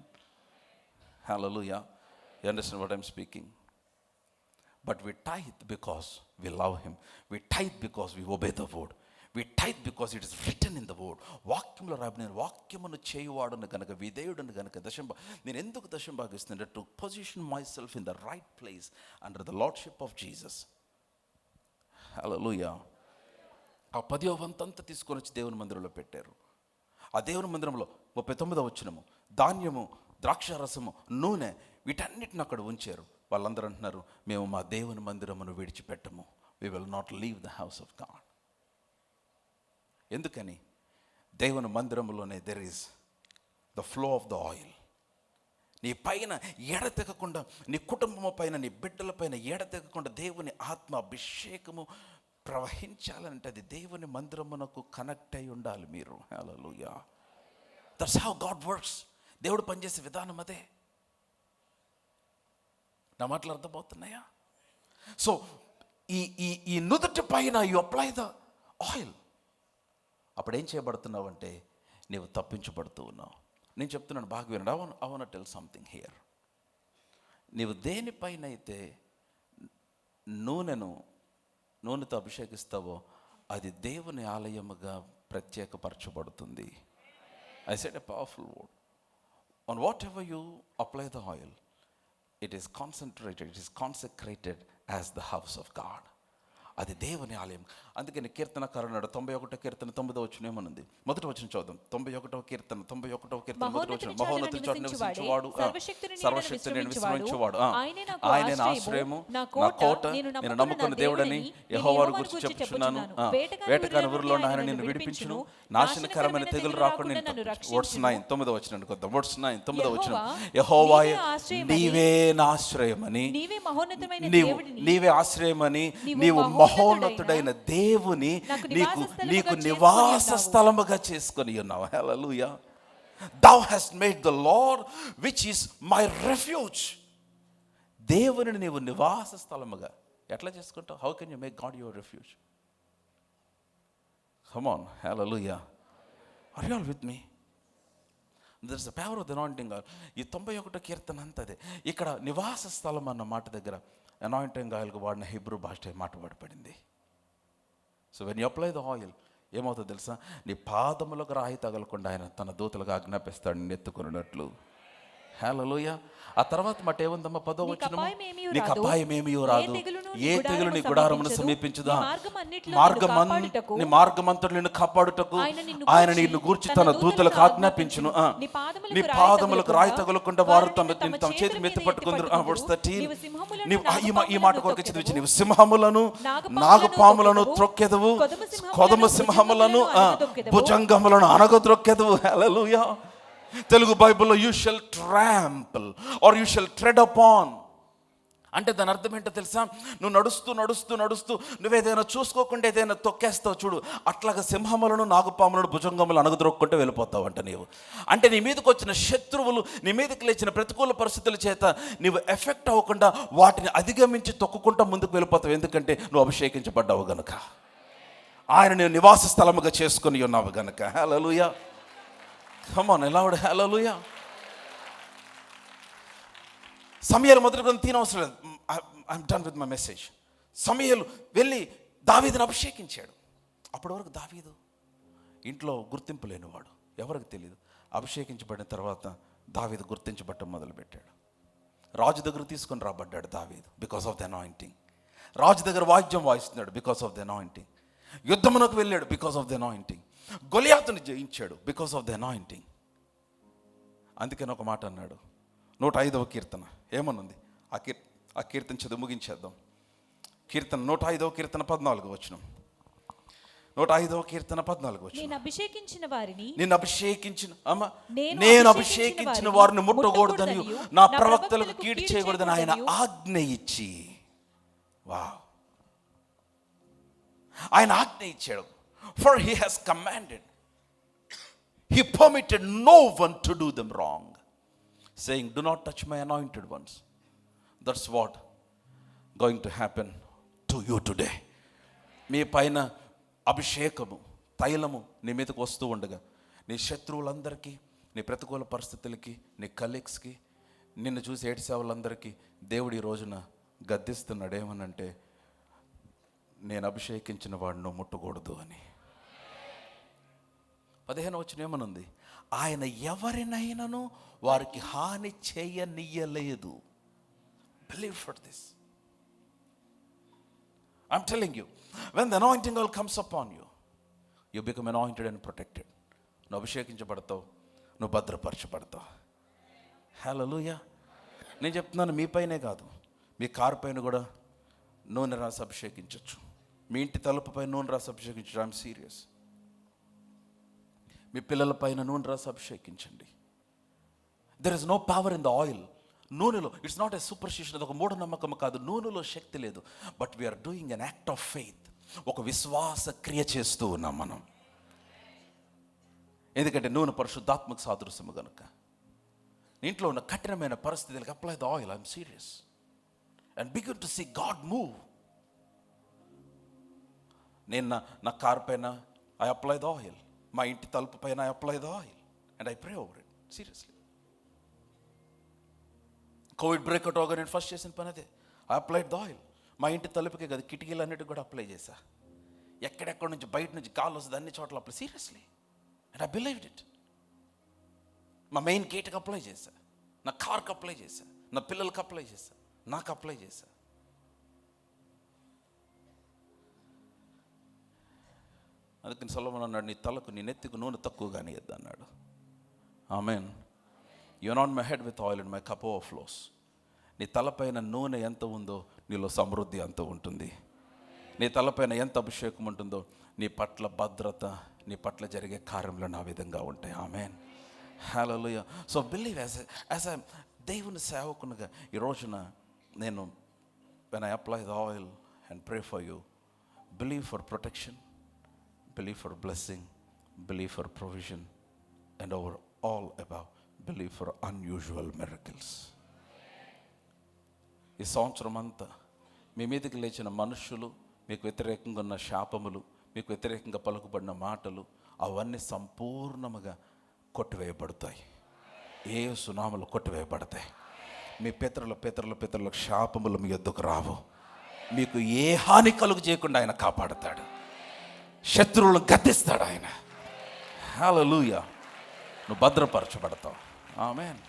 hallelujah. You understand what I'm speaking? But we tithe because we love him. We tithe because we obey the word. We tithe because it is written in the word. వాక్యంలో రాబడిన వాక్యమును చేయువాడును గనక, విధేయుడును గనక నేను ఎందుకు దశంభాగిస్తున్నాను? To position my self in the right place under the lordship of Jesus. Hallelujah. ఆ 10వ వంతంతా తీసుకొని వచ్చి దేవుని మందిరంలో పెట్టారు. ఆ దేవుని మందిరంలో 39వ వచనము, ధాన్యము, ద్రాక్షారసము, నూనె, వీటన్నిటిని అక్కడ ఉంచారు. వాళ్ళందరూ అంటున్నారు, మేము మా దేవుని మందిరమును విడిచిపెట్టము. We will not leave the house of God. ఎందుకని? దేవుని మందిరంలోనే there is the flow of the oil. నీ పైన ఎడతెగకుండా, నీ కుటుంబం పైన, నీ బిడ్డల పైన ఎడతెగకుండా దేవుని ఆత్మ అభిషేకము ప్రవహించాలంటే అది దేవుని మందిరమునకు కనెక్ట్ అయి ఉండాలి మీరు. Hallelujah. That's how God works. దేవుడు పనిచేసే విధానం అదే. నా మాటలు అర్థమవుతున్నాయా? సో ఈ నుదుటి పైన యు అప్లై ద ఆయిల్. అప్పుడు ఏం చేయబడుతున్నావు అంటే నీవు తప్పించబడుతూ ఉన్నావు. నేను చెప్తున్నాను, బాగా వినండి. I want to tell something here. నీవు దేనిపైన అయితే నూనెతో అభిషేకిస్తావో అది దేవుని ఆలయముగా ప్రత్యేకపరచబడుతుంది. I said a powerful word. On whatever you apply the oil, it is concentrated, it is consecrated as the house of God. అది దేవుని ఆలయం. అందుకని కీర్తనకారుడు 91వ కీర్తన 9వ వచనం ఏమనుంది? మొదటి వచనం చూద్దాం. 91వ కీర్తన మొదటి వచనం, మహోన్నతుని చాటున నివసించువాడు, సర్వశక్తిని విస్మరించువాడు, ఆయనే నా ఆశ్రయము, నా కోట, నేను నమ్ముకున్న దేవుడని యెహోవాను గురించి చెప్పుచున్నాను. వేటగాని ఊరిలో ఆయన నిన్ను విడిపించును, నాశనకరమైన తెగులు రాకుండా నిన్ను రక్షించును. వర్స్ 9, 9వ వచనానికి వద్దాం. వర్స్ 9, 9వ వచనం, యెహోవాయే నీవే నా ఆశ్రయమని, నీవే ఆశ్రయమని, నీవు మహోన్నతుడైన దేవుని నీకు నివాస స్థలముగా చేసుకొని ఉన్నావు. హల్లెలూయా. Thou hast made the Lord which is my refuge. దేవుని నీవు నివాస స్థలముగా ఎట్లా చేసుకుంటావు? How can you make God your refuge? Come on, hallelujah. Are you all with me? There is the power of the anointing oil. ఈ 91వ కీర్తన అంతదే. ఇక్కడ నివాస స్థలం అన్న మాట దగ్గర అనాయింటింగ్ ఆయిల్కి వాడిన హీబ్రూ భాష మాట పడింది. So when you apply the oil ఏమవుతుందో తెలుసా? నీ పాదములకు రాయి తగలకుండా ఆయన తన దూతలకు ఆజ్ఞాపిస్తాడు నిన్ను ఎత్తుకున్నట్లు. హల్లెలూయా. ఆ తర్వాత మాట ఏముందమ్మా? 10వ వచనం, నీకు అపాయమేమీ రాదు, ఏ తెగులు నీ గుడారమును సమీపించుదా, నీ మార్గమంతటి నిన్ను కాపాడుటకు ఆయన నిన్ను గూర్చి తన దూతలకు ఆజ్ఞాపించును. నీ పాదములకు రాయి తగలకుండా వారు తమ చేతి మీద పట్టుకుందరు. ఈ మాట కొరకు చదివించి, నీవు సింహములను నాగపాములను త్రొక్కెదవు, కొదమ సింహములను భుజంగములను అనగద్రొక్కెదవు. హల్లెలూయా. తెలుగు బైబిల్లో you shall trample or you shall tread upon అంటే దాని అర్థం ఏంటో తెలుసా? నువ్వు నడుస్తూ నడుస్తూ నడుస్తూ నువ్వేదైనా చూసుకోకుండా ఏదైనా తొక్కేస్తావు చూడు, అట్లాగా సింహములను నాగుపాములను భుజంగములు అనగదొక్కుంటూ వెళ్ళిపోతావు అంట నీవు. అంటే నీ మీదకి వచ్చిన శత్రువులు, నీ మీదకి లేచిన ప్రతికూల పరిస్థితుల చేత నీవు ఎఫెక్ట్ అవ్వకుండా వాటిని అధిగమించి తొక్కుకుంటూ ముందుకు వెళ్ళిపోతావు. ఎందుకంటే నువ్వు అభిషేకించబడ్డావు గనుక, ఆయన నేను నివాస స్థలముగా చేసుకుని ఉన్నావు గనుక. హల్లెలూయా. Come on, loud hallelujah. సమూయేలు మొదటి గ్రంథం తీనవసరం లేదు. I'm done with my message. సమూయేలు వెళ్ళి దావీదును అభిషేకించాడు. అప్పటి వరకు దావీదు ఇంట్లో గుర్తింపు లేనివాడు, ఎవరికి తెలియదు. అభిషేకించబడిన తర్వాత దావీదు గుర్తించబడటం మొదలుపెట్టాడు. రాజు దగ్గర తీసుకొని రాబడ్డాడు దావీదు బికాస్ ఆఫ్ ద అనాయింటింగ్. రాజు దగ్గర వాయిద్యం వాయిస్తున్నాడు బికాస్ ఆఫ్ ద అనాయింటింగ్. యుద్ధమునకు వెళ్ళాడు బికాస్ ఆఫ్ ద అనాయింటింగ్. గొలియాతును జయించాడు బికాస్ ఆఫ్ ద అనాయింటింగ్. అందుకని ఒక మాట అన్నాడు. 105వ కీర్తన ఏమనుంది? ఆ కీర్తన చదువు ముగించేద్దాం. కీర్తన 105వ కీర్తన 14వ వచనం. 105వ కీర్తన 14వ వచనం. నేను అభిషేకించిన వారిని ముట్టకూడదని, నా ప్రవక్తలకు కీడు చేయకూడదని ఆయన ఆజ్ఞ ఇచ్చి. వావ్, ఆయన ఆజ్ఞ ఇచ్చాడు. For he has commanded He permitted no one to do them wrong, saying, do not touch my anointed ones. That's what going to happen to you today. మీ పైన అభిషేకము, తైలము నీ మీదకు వస్తూ ఉండగా నీ శత్రువులందరికీ, నీ ప్రతికూల పరిస్థితులకి, నీ కలీగ్స్కి, నిన్ను చూసి ఏడ్చే వాళ్ళందరికీ దేవుడు ఈ రోజున గద్దిస్తున్నాడు. ఏమనంటే, నేను అభిషేకించిన వాడిని ముట్టకూడదు అని. 15వ వచనం ఏమనుంది? ఆయన ఎవరినైనాను వారికి హాని చేయనీయలేదు. Believe for this. I'm telling you, when the anointing oil comes upon you, you become anointed and protected. నువ్వు అభిషేకించబడతావు, నువ్వు భద్రపరచబడతావు. హల్లెలూయా. నేను చెప్తున్నాను, మీ పైనే కాదు, మీ కారు పైన కూడా నూనె రాసి అభిషేకించవచ్చు. మీ ఇంటి తలుపు పైన నూనె రాసి అభిషేకించచ్చు. I'm serious. మీ పిల్లల పైన నూనె రాసి అభిషేకించండి. There is no power in the oil. నూనెలో ఇట్స్ నాట్ ఎ సూపర్స్టిషన్, అది ఒక మూఢనమ్మకం కాదు. నూనెలో శక్తి లేదు. But we're doing an act of faith. ఒక విశ్వాస క్రియ చేస్తూ ఉన్నాం మనం. ఎందుకంటే నూనె పరిశుద్ధాత్మక సాదృశ్యము కనుక. ఇంట్లో ఉన్న కఠినమైన పరిస్థితులకు apply the oil. I'm serious. And begin to see God move. నేను నా కార్ పైన ఐ అప్లై ద ఆయిల్. మా ఇంటి తలుపు పైన I apply the oil and I pray over it. Seriously. Covid breakout అవగా నేను ఫస్ట్ చేసిన పని అదే. I applied the oil. మా ఇంటి తలుపుకే కదా, కిటికీలు అన్నిటికి కూడా అప్లై చేశా. ఎక్కడెక్కడ నుంచి బయట నుంచి గాలి వస్తుంది అన్ని చోట్ల apply. Seriously. And I believed it. మా మెయిన్ గేట్కి అప్లై చేశా, నా కార్కి అప్లై చేశా, నా పిల్లలకి అప్లై చేశా, నాకు అప్లై చేశా. అందుకని సొలొమోను అన్నాడు, నీ తలకు, నీ నెత్తికి నూనె తక్కువగానే ఇద్దు అన్నాడు. Amen. You are not my head with oil and my cup overflows. నీ తలపైన నూనె ఎంత ఉందో నీలో సమృద్ధి అంత ఉంటుంది. నీ తలపైన ఎంత అభిషేకం ఉంటుందో నీ పట్ల భద్రత, నీ పట్ల జరిగే కార్యంలో నా విధంగా ఉంటాయి. ఆమేన్. హల్లెలూయా. సో బిలీవ్ యాజ్ ఎ దేవుని సేవకునిగా ఈ రోజున నేను when I apply the oil and pray for you, believe for protection, believe for blessing, believe for provision, and over all above, believe for unusual miracles. ఈ సంవత్సరం అంతా మీ మీదకి లేచిన మనుషులు, మీకు వ్యతిరేకంగా ఉన్న శాపములు, మీకు వ్యతిరేకంగా పలుకుబడిన మాటలు, అవన్నీ సంపూర్ణముగా కొట్టివేయబడతాయి. యేసు నామములో కొట్టివేయబడతాయి. మీ పితరుల శాపములు మీ యొద్దకు రావు. మీకు ఏ హాని కలుగు చేయకుండా ఆయన కాపాడతాడు. శత్రువులను గద్దిస్తాడు ఆయన. హల్లెలూయా. నువ్వు భద్రపరచబడతావు. ఆమేన్.